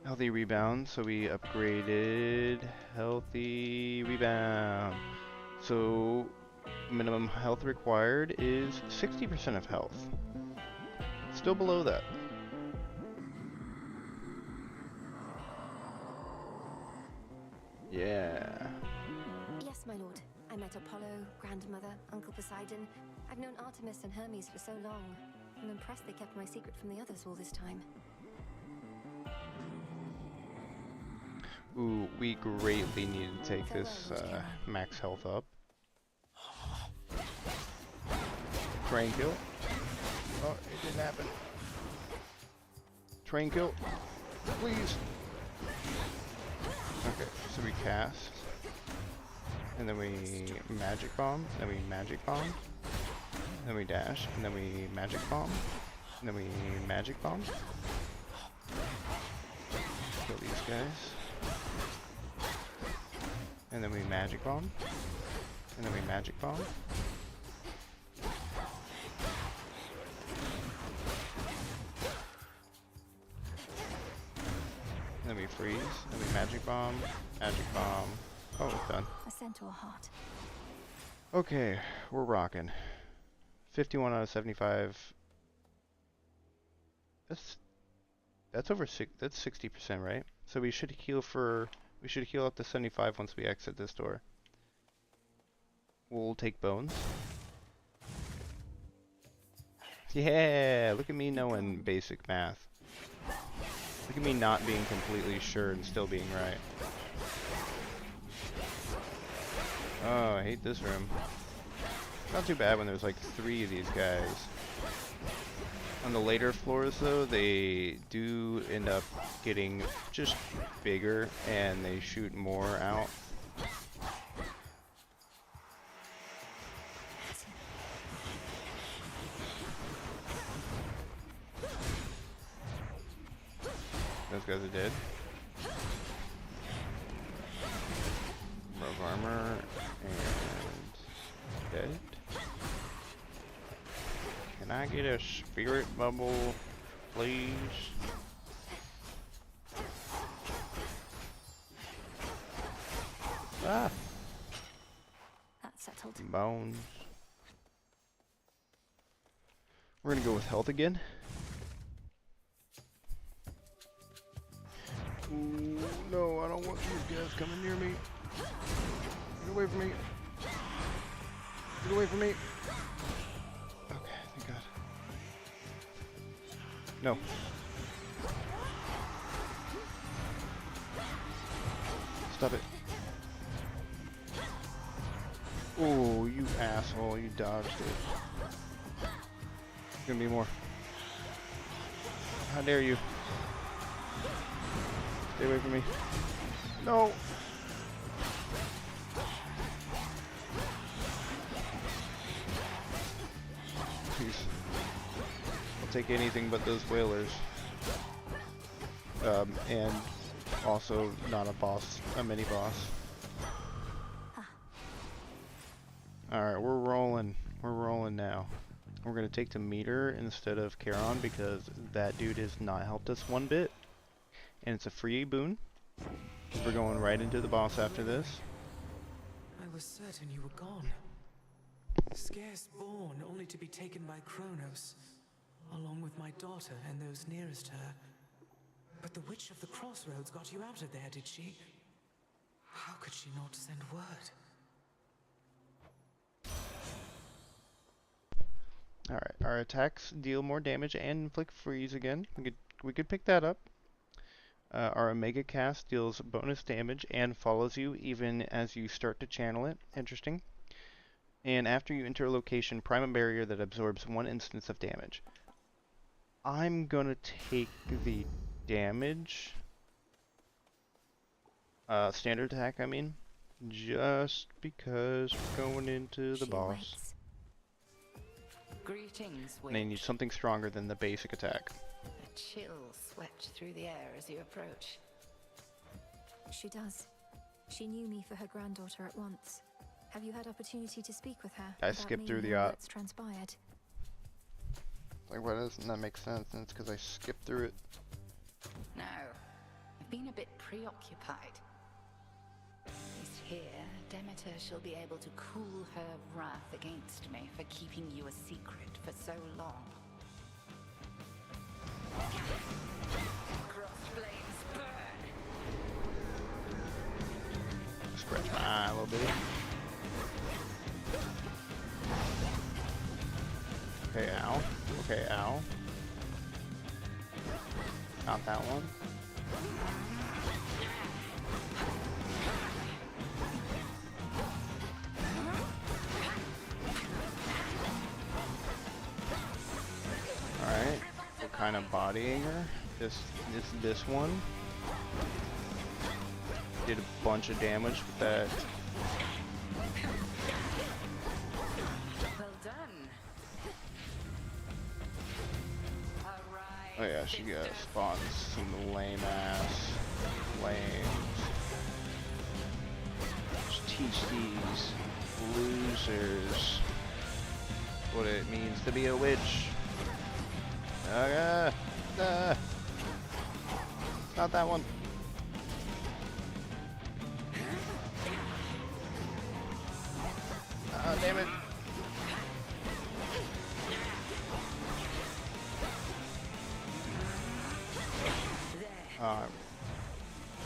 Healthy rebound, so we upgraded healthy rebound. So minimum health required is 60% of health. Still below that. Yeah. Yes, my lord. I met Apollo, Grandmother, Uncle Poseidon. I've known Artemis and Hermes for so long. I'm impressed they kept my secret from the others all this time. Ooh, we greatly need to take this max health up. Train kill. Oh, it didn't happen. Train kill. Please. Okay, so we cast. And then we magic bomb. Then we magic bomb. Then we dash. And then we magic bomb. And then we magic bomb. Kill these guys. And then we magic bomb. And then we magic bomb. And then we freeze. And we magic bomb. Magic bomb. Oh, it's done. A centaur heart. Okay, we're rocking. 51 out of 75. That's over that's 60%, right? So we should heal up to 75 once we exit this door. We'll take bones. Yeah, look at me knowing basic math. Look at me not being completely sure and still being right. Oh, I hate this room. Not too bad when there's like 3 of these guys. On the later floors though, they do end up getting just bigger and they shoot more out. Those guys are dead. Rogue armor and dead. Can I get a spirit bubble, please? Ah! That's settled. Bones. We're gonna go with health again. Ooh, no, I don't want these guys coming near me. Get away from me. Get away from me. Okay, thank God. No. Stop it. Oh, you asshole, you dodged it. There's gonna be more. How dare you? Stay away from me. No! Please. I'll take anything but those whalers. And also not a boss, a mini boss. Alright, we're rolling. We're rolling now. We're gonna take the meter instead of Charon because that dude has not helped us one bit. And it's a free boon. We're going right into the boss after this. I was certain you were gone. Scarce born, only to be taken by Kronos, along with my daughter and those nearest her. But the Witch of the Crossroads got you out of there, did she? How could she not send word? Alright, our attacks deal more damage and inflict freeze again. We could pick that up. Our Omega Cast deals bonus damage and follows you even as you start to channel it. Interesting. And after you enter a location, prime a barrier that absorbs 1 instance of damage. I'm gonna take the damage. Standard attack, I mean. Just because we're going into the boss. Greetings, And I need something stronger than the basic attack. A chill swept through the air as you approach. She does. She knew me for her granddaughter at once. Have you had opportunity to speak with her? I skipped through the what's transpired. Like, why doesn't that make sense? And it's because I skipped through it. No, I've been a bit preoccupied. At least here, Demeter shall be able to cool her wrath against me for keeping you a secret for so long. Cross flames burn! Scratch my eye a little bit. Okay, ow. Okay, ow. Not that one. Alright. What kind of bodying her? This one. Did a bunch of damage with that. Well done. Oh yeah, she spawns some lame ass flames. Just teach these losers what it means to be a witch. Not that one. Ah, damn it.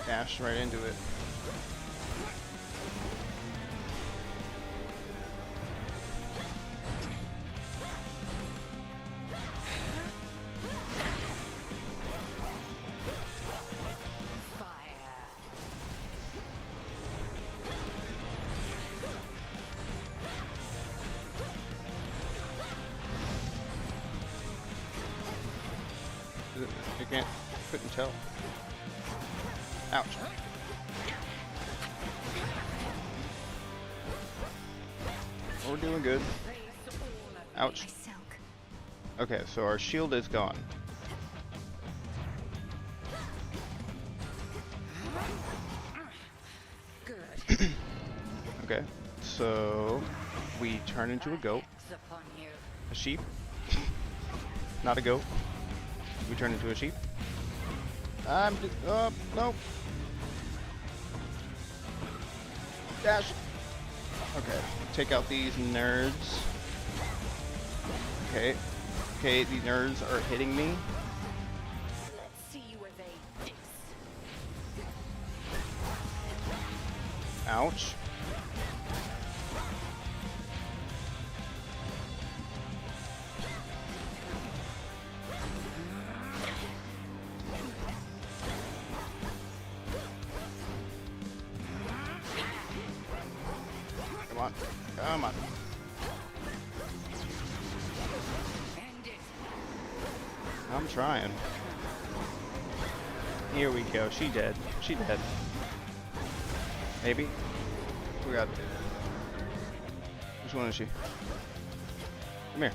Dashed right into it. I couldn't tell. Ouch. We're doing good. Ouch. Okay, so our shield is gone. Good. Okay, so we turn into a goat. A sheep. Not a goat. We turn into a sheep. I'm just, no. Dash. Okay, take out these nerds. Okay, Okay, the nerds are hitting me. Let's see you evade this. Ouch. Come on. Come on. I'm trying. Here we go. She dead. She dead. Maybe. We got. Which one is she? Come here.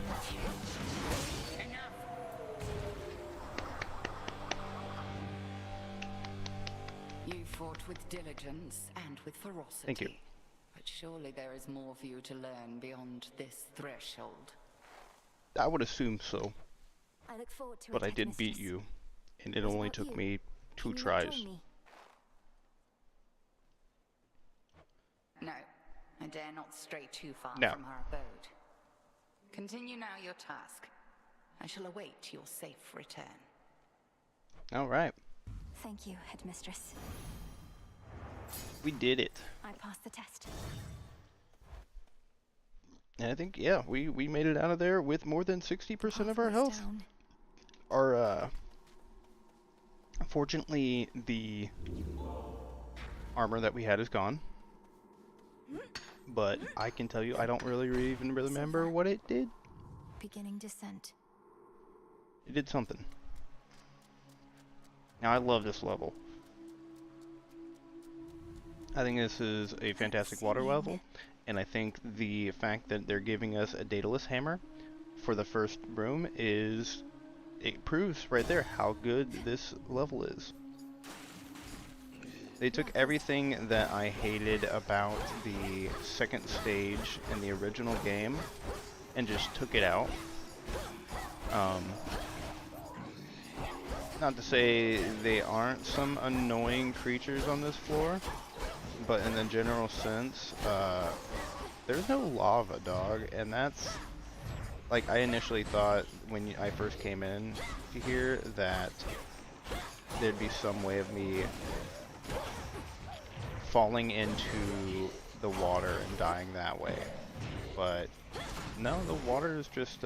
You fought with diligence and with ferocity. Thank you. But surely there is more for you to learn beyond this threshold. I would assume so. I look forward to But it, I did beat Headmistress. you, and it What only about took you? me 2 Can you not tries. join me? No, I dare not stray too far No. from our abode. Continue now your task. I shall await your safe return. All right, Thank you, Headmistress. we did it. I passed the test. And I think, yeah, we made it out of there with more than 60% of our Path health. leads down. Our, fortunately, the armor that we had is gone. But I can tell you, I don't really even remember what it did. Beginning descent. It did something. Now, I love this level. I think this is a fantastic water level, and I think the fact that they're giving us a Daedalus hammer for the first room is, it proves right there how good this level is. They took everything that I hated about the second stage in the original game and just took it out. Not to say they aren't some annoying creatures on this floor, but in the general sense, there's no lava, dog, and that's, like, I initially thought when I first came in here that there'd be some way of me falling into the water and dying that way, but no, the water is just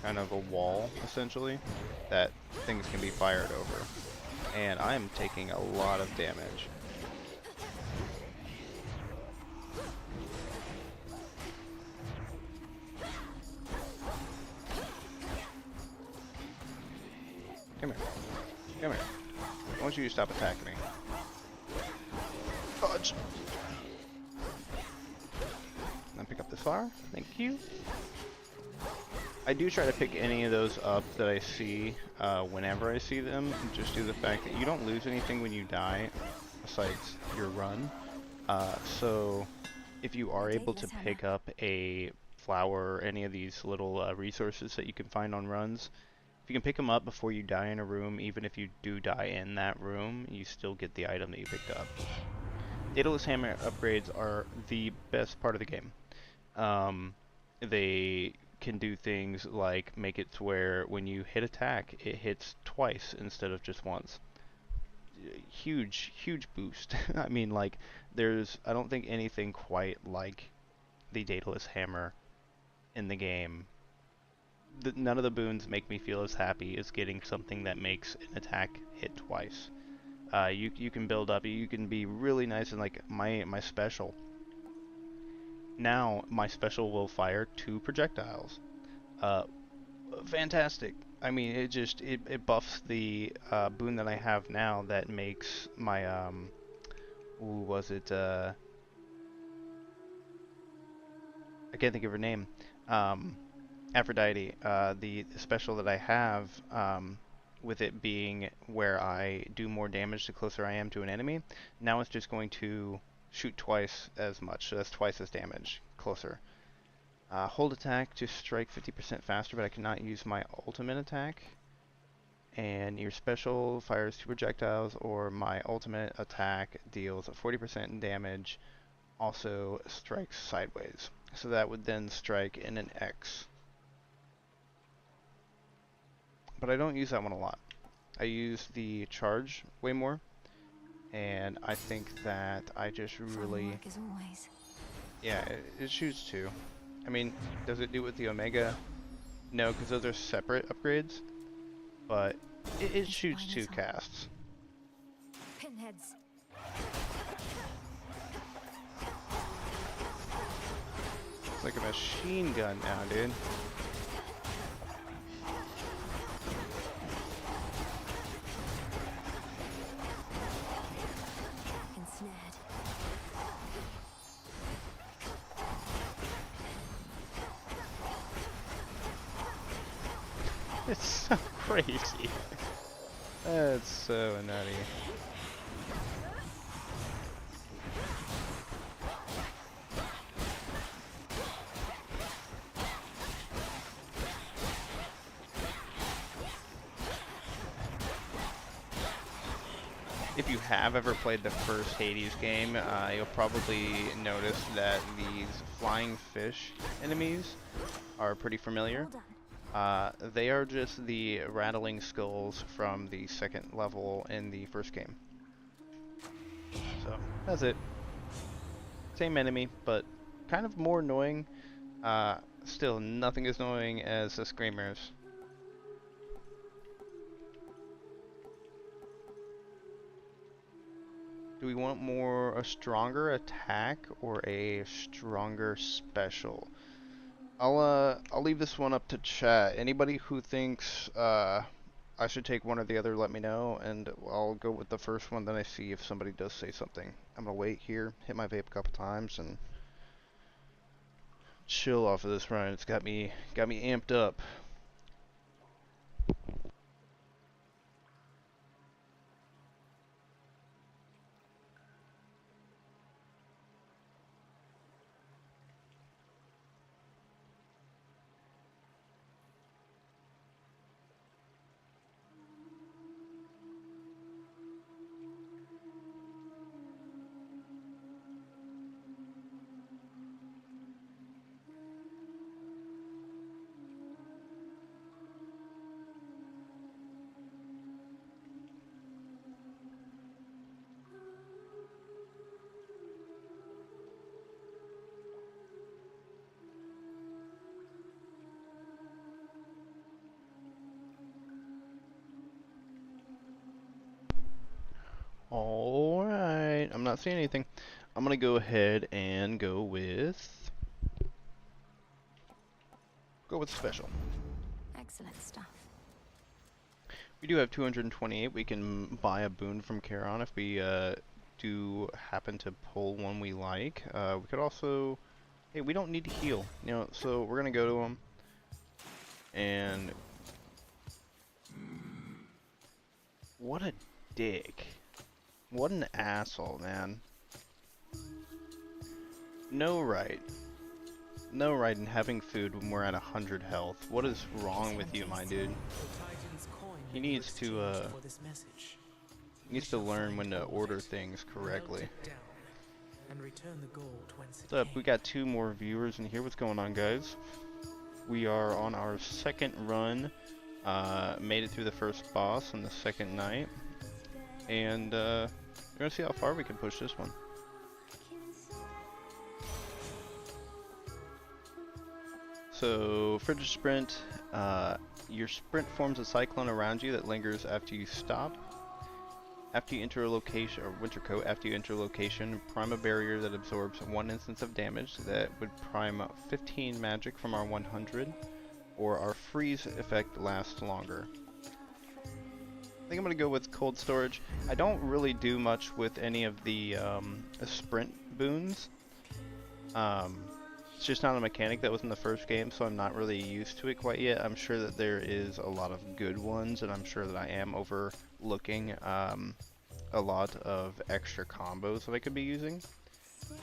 kind of a wall, essentially, that things can be fired over. And I'm taking a lot of damage. Come here. Come here. I want you to stop attacking me. Fudge! Now pick up this flower. Thank you. I do try to pick any of those up that I see whenever I see them, just due to the fact that you don't lose anything when you die, besides your run. So if you are able to pick up a flower or any of these little resources that you can find on runs, if you can pick them up before you die in a room, even if you do die in that room, you still get the item that you picked up. Daedalus hammer upgrades are the best part of the game. They can do things like make it to where when you hit attack, it hits twice instead of just once. Huge boost. I mean, like, I don't think anything quite like the Daedalus hammer in the game. None of the boons make me feel as happy as getting something that makes an attack hit twice. You can build up, you can be really nice, and like my special. Now my special will fire 2 projectiles. Fantastic. I mean, it buffs the boon that I have now that makes my I can't think of her name. Aphrodite. The special that I have, with it being where I do more damage the closer I am to an enemy, now it's just going to shoot twice as much, so that's twice as damage closer. Hold attack to strike 50% faster, but I cannot use my ultimate attack. And your special fires 2 projectiles, or my ultimate attack deals 40% in damage, also strikes sideways. So that would then strike in an X. but I don't use that one a lot. I use the charge way more, and I think that I just really... Work as always. Yeah, it shoots 2. I mean, does it do it with the Omega? No, because those are separate upgrades, but it shoots 2 casts. Pinheads. It's like a machine gun now, dude. Ensnared. It's so crazy. That's so nutty. If you have ever played the first Hades game, you'll probably notice that these flying fish enemies are pretty familiar. They are just the rattling skulls from the second level in the first game. So, that's it. Same enemy, but kind of more annoying. Still, nothing as annoying as the Screamers. Do we want a stronger attack or a stronger special? I'll leave this one up to chat. Anybody who thinks I should take one or the other, let me know, and I'll go with the first one. Then I see if somebody does say something. I'm gonna wait here, hit my vape a couple times, and chill off of this run. It's got me amped up. Alright, I'm not seeing anything. I'm gonna go ahead and go with special. Excellent stuff. We do have 228. We can buy a boon from Charon if we do happen to pull one we like. We could also... Hey, we don't need to heal, you know, so we're gonna go to him. And... What a dick. What an asshole, man. No right. No right in having food when we're at 100 health. What is wrong with you, my dude? He needs to learn when to order things correctly. What's up? We got 2 more viewers in here. What's going on, guys? We are on our second run. Made it through the first boss on the second night. And we're gonna see how far we can push this one. So, Frigid Sprint, your sprint forms a cyclone around you that lingers after you stop. After you enter a location, or Winter Coat, after you enter a location, prime a barrier that absorbs 1 instance of damage that would prime 15 magic from our 100, or our freeze effect lasts longer. I think I'm going to go with Cold Storage. I don't really do much with any of the sprint boons. It's just not a mechanic that was in the first game, so I'm not really used to it quite yet. I'm sure that there is a lot of good ones, and I'm sure that I am overlooking a lot of extra combos that I could be using.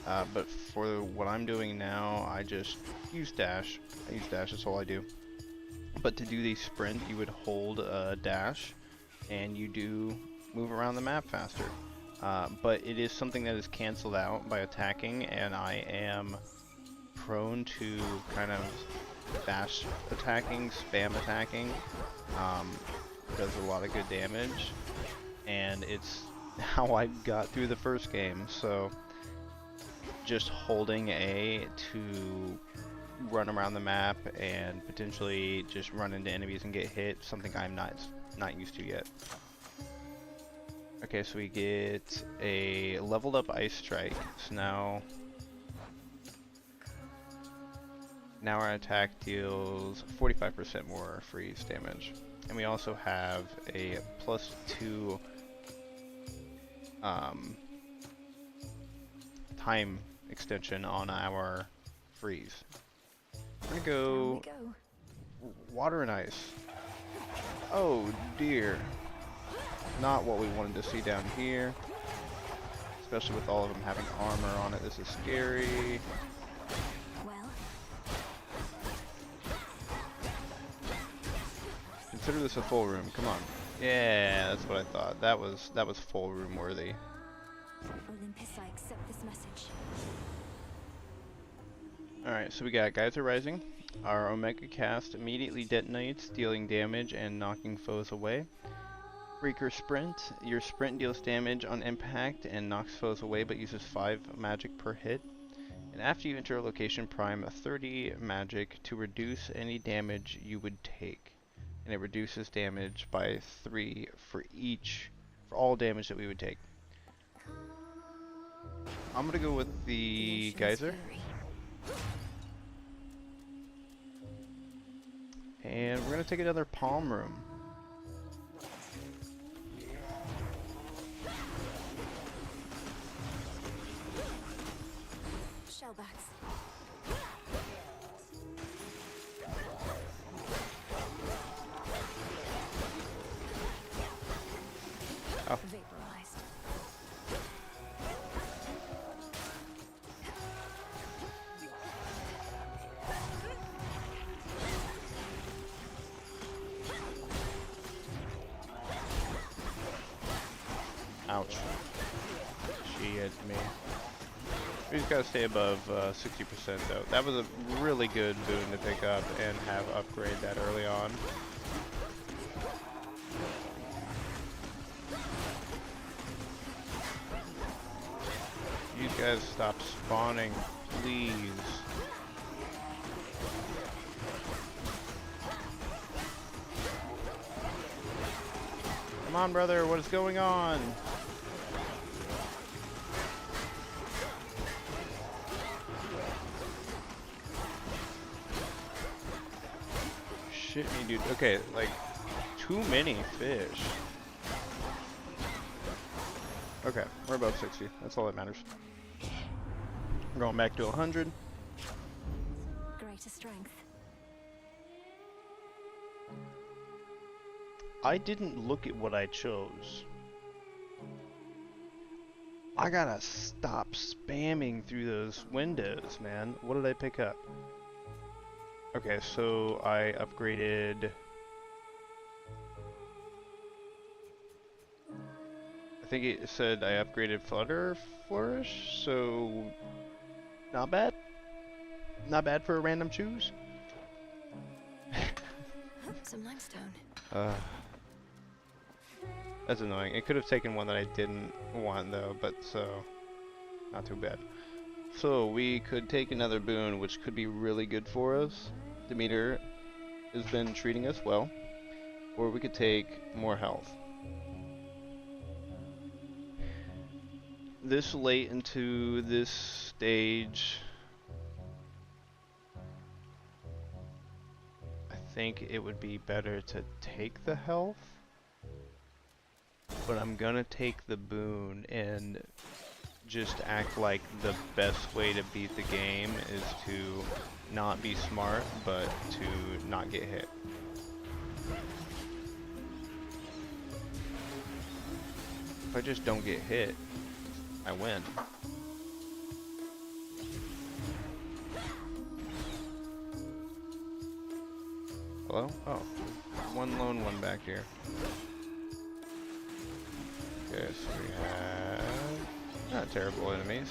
But for what I'm doing now, I just use dash. I use dash, that's all I do. But to do the sprint, you would hold dash, and you do move around the map faster. But it is something that is canceled out by attacking, and I am prone to kind of fast attacking, spam attacking, does a lot of good damage, and it's how I got through the first game. So just holding A to run around the map and potentially just run into enemies and get hit, something I'm not used to yet. Okay, so we get a leveled up Ice Strike. So now our attack deals 45% more freeze damage. And we also have a +2 time extension on our freeze. We're gonna go water and ice. Oh dear. Not what we wanted to see down here. Especially with all of them having armor on it. This is scary. Consider this a full room. Come on. Yeah, that's what I thought. That was full room worthy. Olympus, I accept this message. Alright, so we got Geyser Rising. Our Omega cast immediately detonates, dealing damage and knocking foes away. Breaker Sprint. Your sprint deals damage on impact and knocks foes away, but uses 5 magic per hit. And after you enter a location, prime 30 magic to reduce any damage you would take. And it reduces damage by 3 for all damage that we would take. I'm gonna go with the Geyser. And we're gonna take another Palm Room. Shellbacks. Oh. Vaporized. Ouch. She hit me. We just gotta stay above 60% though. That was a really good boon to pick up and have upgrade that early on. You guys stop spawning, please. Come on, brother, what is going on? Shit me, dude. Okay, like, too many fish. Okay, we're above 60. That's all that matters. We're going back to 100. Greater strength. I didn't look at what I chose. I gotta stop spamming through those windows, man. What did I pick up? Okay, so I upgraded... I think it said I upgraded Flutter Flourish, so... Not bad. Not bad for a random choose. Some limestone. That's annoying. It could have taken one that I didn't want though, but so... Not too bad. So we could take another boon, which could be really good for us. Demeter has been treating us well. Or we could take more health. This late into this stage, I think it would be better to take the health. But I'm gonna take the boon and just act like the best way to beat the game is to not be smart, but to not get hit. If I just don't get hit, I win. Hello? Oh, one lone one back here. Okay, so we have not terrible enemies.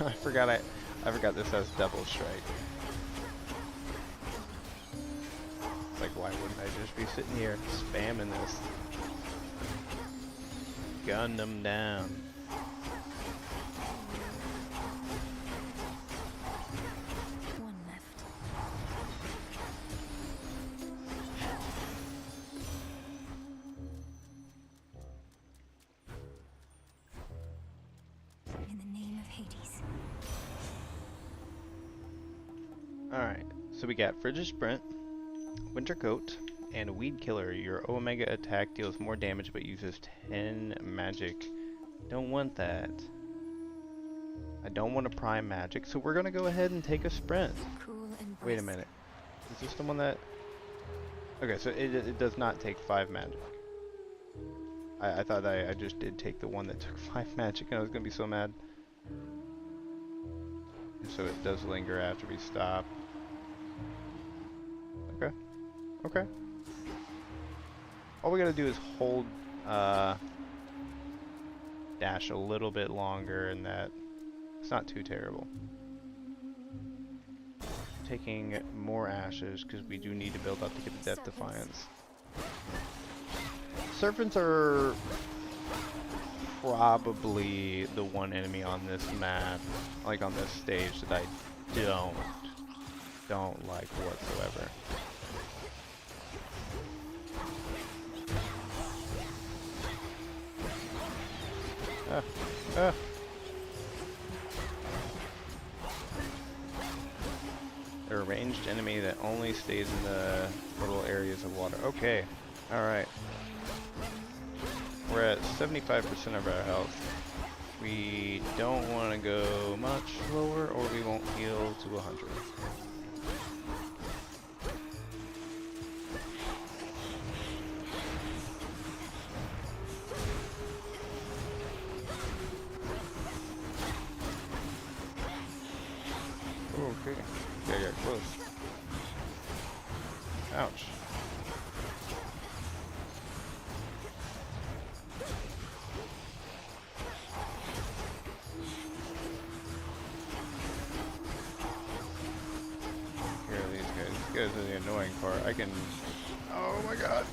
I forgot this has double strike. It's like, why wouldn't I just be sitting here spamming this? Gun them down. One left. In the name of Hades. Alright, so we got Frigid Sprint, Winter Coat, and Weed Killer. Your Omega attack deals more damage but uses 10 magic. Don't want that. I don't want to prime magic, so we're gonna go ahead and take a sprint. Cool and Wait a minute. Is this the one that... Okay, so it does not take 5 magic. I thought I just did take the one that took 5 magic and I was gonna be so mad. So it does linger after we stop. Okay. Okay. All we gotta do is hold dash a little bit longer, and that it's not too terrible. Taking more ashes because we do need to build up to get the Death Defiance. Serpents are probably the one enemy on this map, like on this stage, that I don't like whatsoever. They're a ranged enemy that only stays in the little areas of water. Okay, alright. We're at 75% of our health. We don't want to go much lower or we won't heal to 100. Okay. Yeah, close. Ouch. Here are these guys. These guys are the annoying part. I can... Oh my god.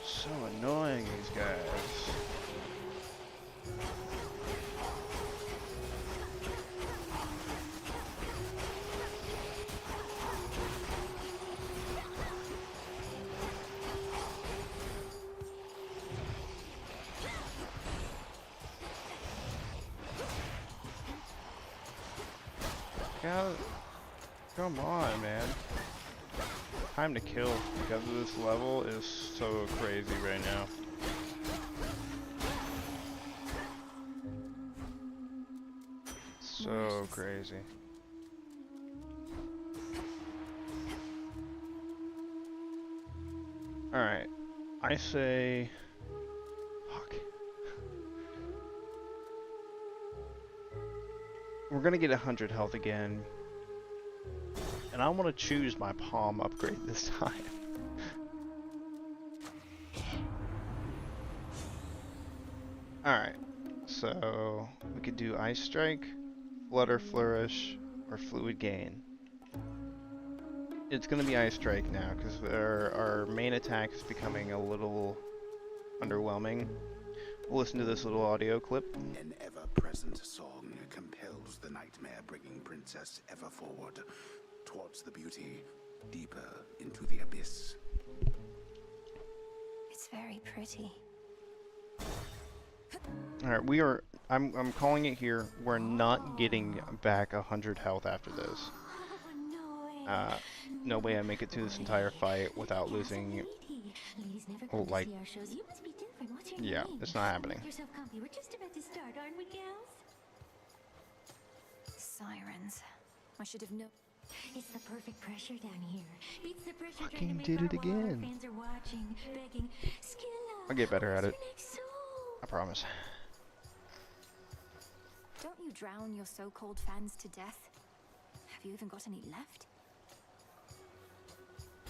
So annoying, these guys. God, come on, man. Time to kill because of this level is so crazy right now. So crazy. Alright. I say... Fuck. We're gonna get 100 health again. And I want to choose my palm upgrade this time. Alright, so we could do Ice Strike, Flutter Flourish, or Fluid Gain. It's going to be Ice Strike now, because our main attack is becoming a little underwhelming. We'll listen to this little audio clip. An ever-present song compels the nightmare, bringing Princess ever forward, towards the beauty, deeper into the abyss. It's very pretty. Alright, we are... I'm calling it here. We're not getting back 100 health after this. No way I make it through this entire fight without losing... Oh, like... Yeah, it's not happening. Sirens. I should have known. It's the perfect pressure down here. Beats the pressure Fucking did it again. fans are watching, begging, skill up. I'll get better at it. I promise. Don't you drown your so-called fans to death? Have you even got any left?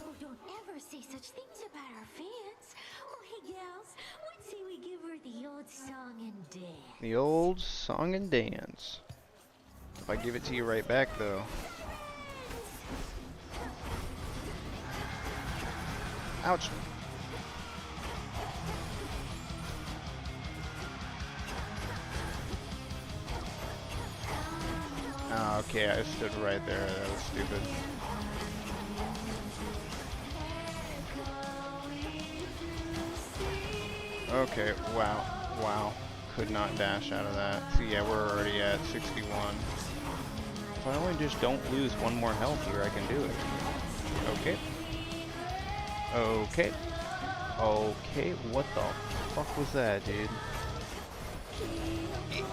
Oh, don't ever say such things about our fans. Oh, hey, gals, what say we give her the old song and dance? The old song and dance. If I give it to you right back, though. Ouch. Oh, okay, I stood right there. That was stupid. Okay, wow. Wow. Could not dash out of that. So yeah, we're already at 61. If I only just don't lose one more health here, I can do it. Okay. Okay. Okay, what the fuck was that, dude?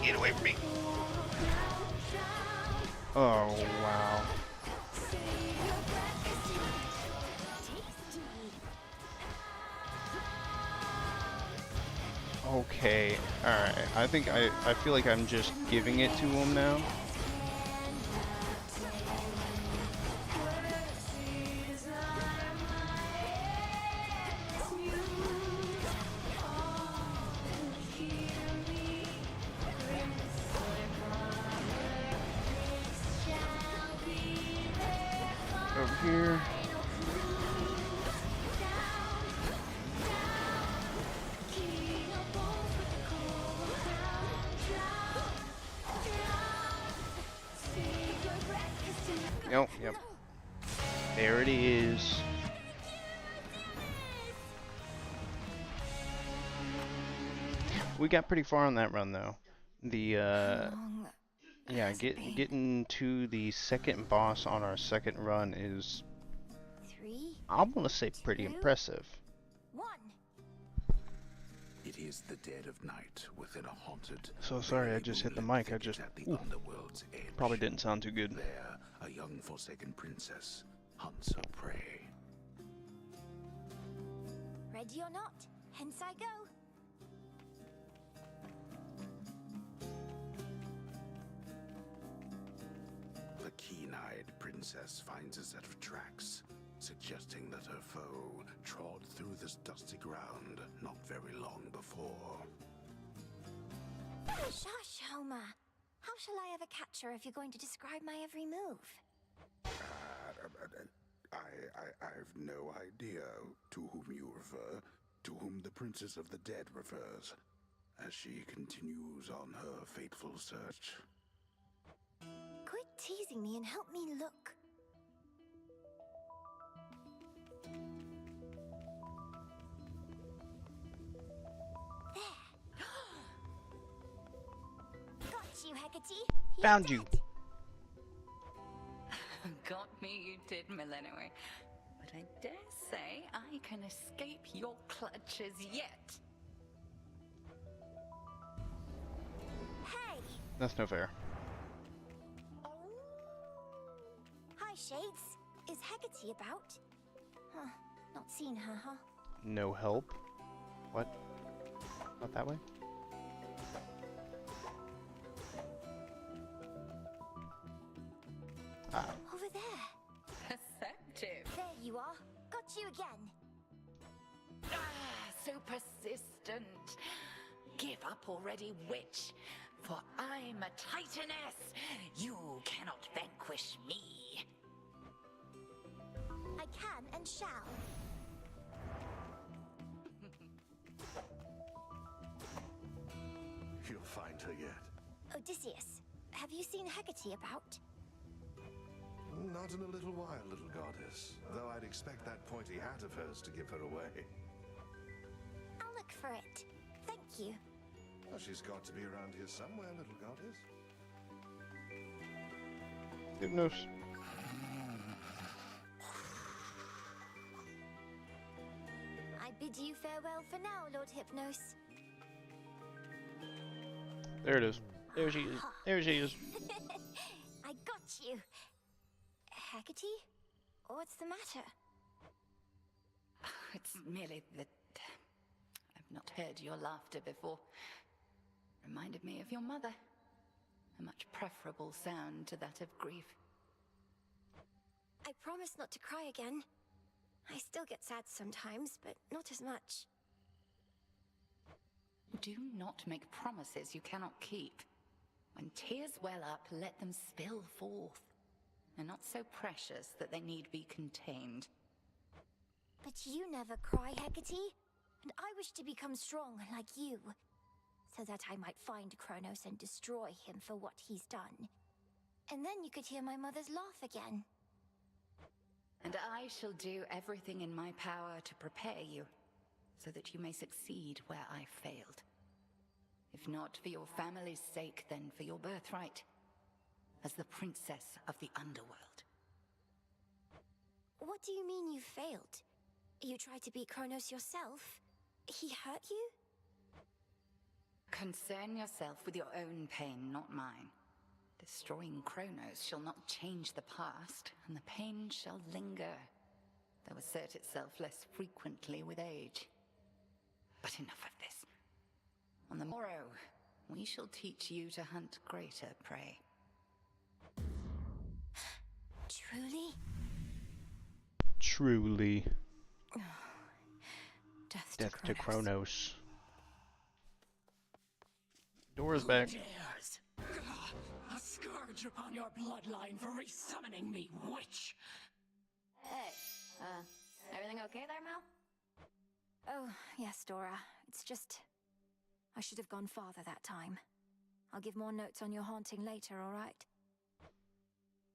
Get away from me! Oh, wow. Okay, alright. I think I feel like I'm just giving it to him now. Over here. Nope, yep. There it is. We got pretty far on that run though. The yeah, getting to the second boss on our second run is, I want to say, pretty impressive. It is the dead of night within a haunted. So sorry, I just hit the mic. I just underworld's edge. Probably didn't sound too good. There, a young forsaken princess hunts her prey. Ready or not, hence I go. The keen-eyed princess finds a set of tracks, suggesting that her foe trod through this dusty ground not very long before. Shush, Homer. How shall I ever catch her if you're going to describe my every move? I've no idea to whom you refer, to whom the Princess of the Dead refers, as she continues on her fateful search. Quit teasing me and help me look. Got you, Hecate. Found you. Got me, you did, Millennium. But I dare say I can escape your clutches yet. Hey! That's no fair. Hi, Shades. Is Hecate about? Huh. Not seen her, huh? No help? What? Not that way? Ah. Over there. Perceptive. There you are. Got you again. Ah, so persistent. Give up already, witch. For I'm a titaness. You cannot vanquish me. I can and shall. You'll find her yet. Odysseus, have you seen Hecate about? Not in a little while, little goddess. Though I'd expect that pointy hat of hers to give her away. I'll look for it. Thank you. Well, she's got to be around here somewhere, little goddess. Hypnos. I bid you farewell for now, Lord Hypnos. There it is. There she is. There she is. I got you. Hecate? What's the matter? It's merely that I've not heard your laughter before. Reminded me of your mother. a much preferable sound to that of grief. I promise not to cry again. I still get sad sometimes, but not as much. Do not make promises you cannot keep. When tears well up, let them spill forth. They're not so precious that they need be contained. But you never cry, Hecate. And I wish to become strong like you, so that I might find Kronos and destroy him for what he's done. And then you could hear my mother's laugh again. And I shall do everything in my power to prepare you, so that you may succeed where I failed. If not for your family's sake, then for your birthright, as the princess of the underworld. What do you mean you failed? You tried to beat Kronos yourself? He hurt you? Concern yourself with your own pain, not mine. Destroying Kronos shall not change the past, and the pain shall linger, though assert itself less frequently with age. But enough of this. On the morrow, we shall teach you to hunt greater prey. Truly? Truly. Death to Kronos. Dora's back. Dares! A scourge upon your bloodline for resummoning me, witch! Hey, everything okay there, Mel? Oh, yes, Dora. It's just... I should have gone farther that time. I'll give more notes on your haunting later, alright?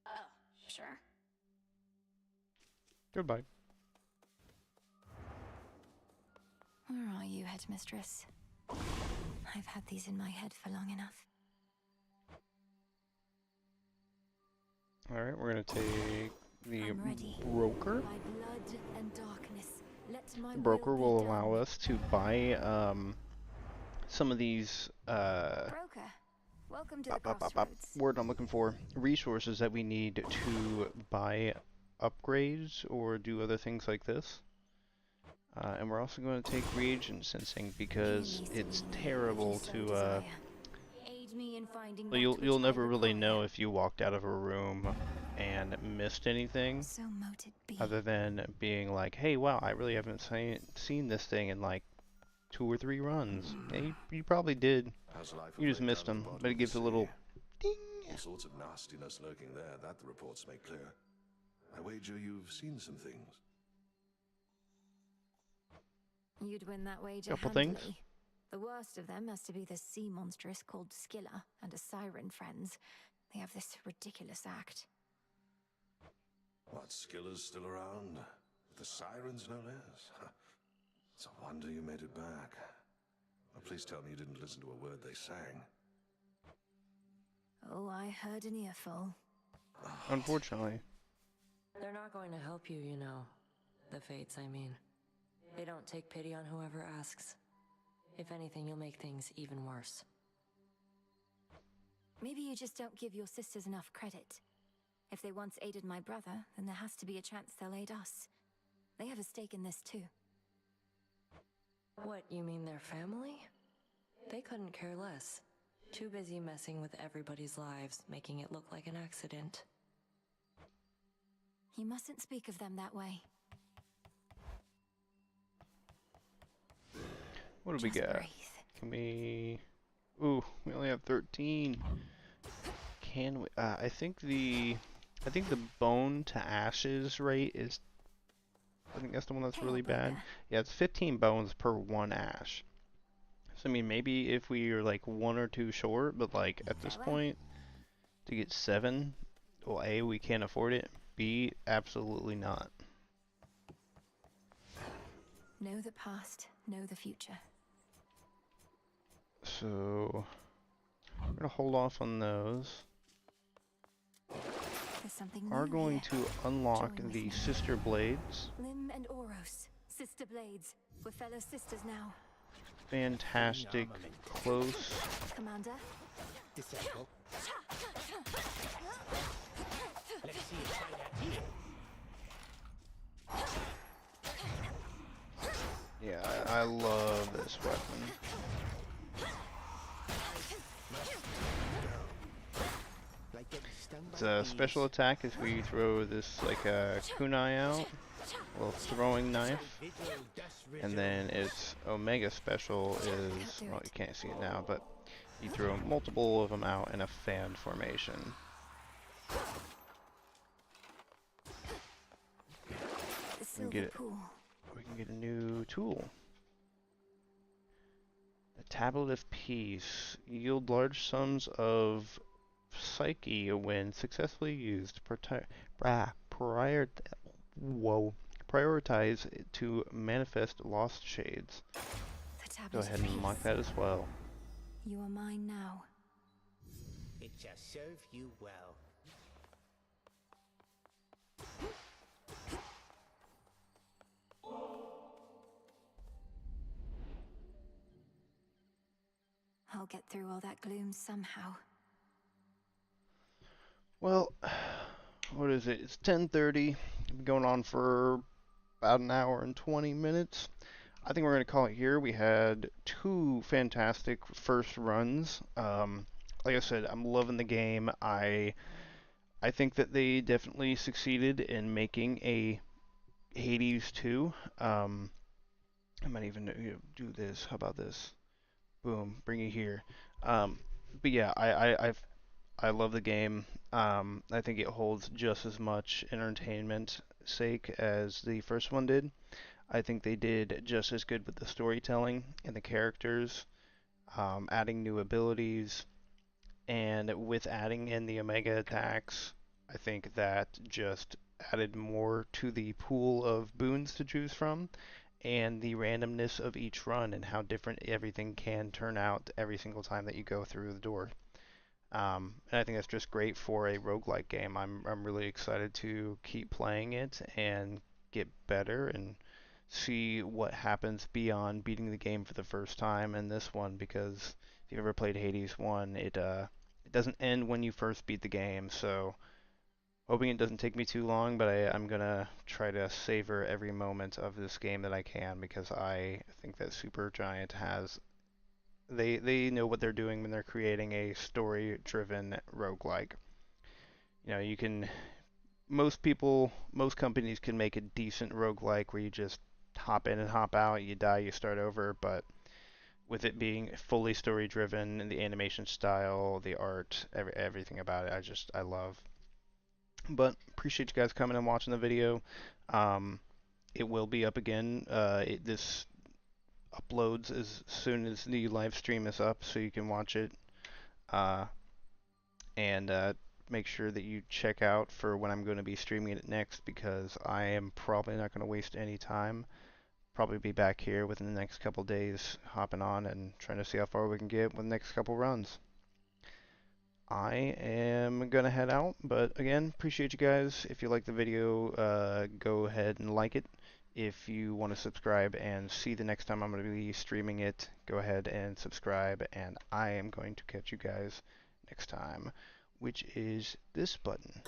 Oh, sure. Goodbye. Where are you, Headmistress? I've had these in my head for long enough. Alright, we're gonna take the I'm ready. broker. By blood and darkness, let my Broker will be allow done. us to buy some of these Broker, welcome to the crossroads. word I'm looking for, resources that we need to buy upgrades or do other things like this. And we're also going to take reagent sensing because it's terrible to Aid me in finding well, that you'll which never I really require. know if you walked out of a room and missed anything, So moted be. other than being like, hey, wow, I really haven't seen this thing in like 2 or 3 runs. Yeah, you probably did. How's life You just away missed down at them, the bottom but it of gives the a little sea? ding. All sorts of nastiness lurking there, that the reports make clear. I wager you've seen some things. You'd win that wager Couple handily. things. The worst of them has to be the sea monstrous called Scylla and a siren friends. They have this ridiculous act. What, Skiller's still around? The sirens, no less? It's a wonder you made it back. Well, please tell me you didn't listen to a word they sang. Oh, I heard an earful. Unfortunately. They're not going to help you, you know. The Fates, I mean. They don't take pity on whoever asks. If anything, you'll make things even worse. Maybe you just don't give your sisters enough credit. If they once aided my brother, then there has to be a chance they'll aid us. They have a stake in this too. What, you mean their family? They couldn't care less. Too busy messing with everybody's lives, making it look like an accident. You mustn't speak of them that way. What do we Just got? breathe. Can we... Ooh, we only have 13. Can we... I think the bone to ashes rate is... I think that's the one that's really bad. Yeah, it's 15 bones per 1 ash. So, I mean, maybe if we are like 1 or 2 short, but like at this point, to get 7, well, A, we can't afford it. B, absolutely not. Know the past, know the future. So, we're gonna hold off on those. There's something Are new going here. to unlock Join with the me. sister blades. Lim and Oros, sister blades. We're fellow sisters now. Fantastic, close. Commander. Disciple. Let's see you try that here. Yeah, I love this weapon. It's a special attack is we throw this like a kunai out, a little throwing knife, and then its Omega special is, well, you can't see it now, but you throw multiple of them out in a fan formation. We can get a new tool. The Tablet of Peace. Yield large sums of psyche when successfully used. Prioritize to manifest lost shades. Go ahead and mark that as well. You are mine now. It shall serve you well. I'll get through all that gloom somehow. Well, what is it? It's 10:30. Been going on for about an hour and 20 minutes. I think we're going to call it here. We had 2 fantastic first runs. Like I said, I'm loving the game. I think that they definitely succeeded in making a Hades 2. I might even do this. How about this? Boom, bring it here. But yeah, I love the game. I think it holds just as much entertainment sake as the first one did. I think they did just as good with the storytelling and the characters, adding new abilities, and with adding in the Omega attacks, I think that just added more to the pool of boons to choose from, and the randomness of each run and how different everything can turn out every single time that you go through the door. And I think that's just great for a roguelike game. I'm really excited to keep playing it and get better and see what happens beyond beating the game for the first time in this one, because if you've ever played Hades 1, it doesn't end when you first beat the game, so hoping it doesn't take me too long, but I'm gonna try to savor every moment of this game that I can, because I think that Supergiant has they know what they're doing when they're creating a story-driven roguelike. You know, you can most companies can make a decent roguelike where you just hop in and hop out, you die, you start over, but with it being fully story-driven and the animation style, the art, everything about it, I love. But appreciate you guys coming and watching the video. It will be up again. This uploads as soon as the live stream is up, so you can watch it. And make sure that you check out for when I'm going to be streaming it next, because I am probably not going to waste any time. Probably be back here within the next couple days, hopping on and trying to see how far we can get with the next couple runs. I am going to head out, but again, appreciate you guys. If you like the video, go ahead and like it. If you want to subscribe and see the next time I'm going to be streaming it, go ahead and subscribe, and I am going to catch you guys next time, which is this button.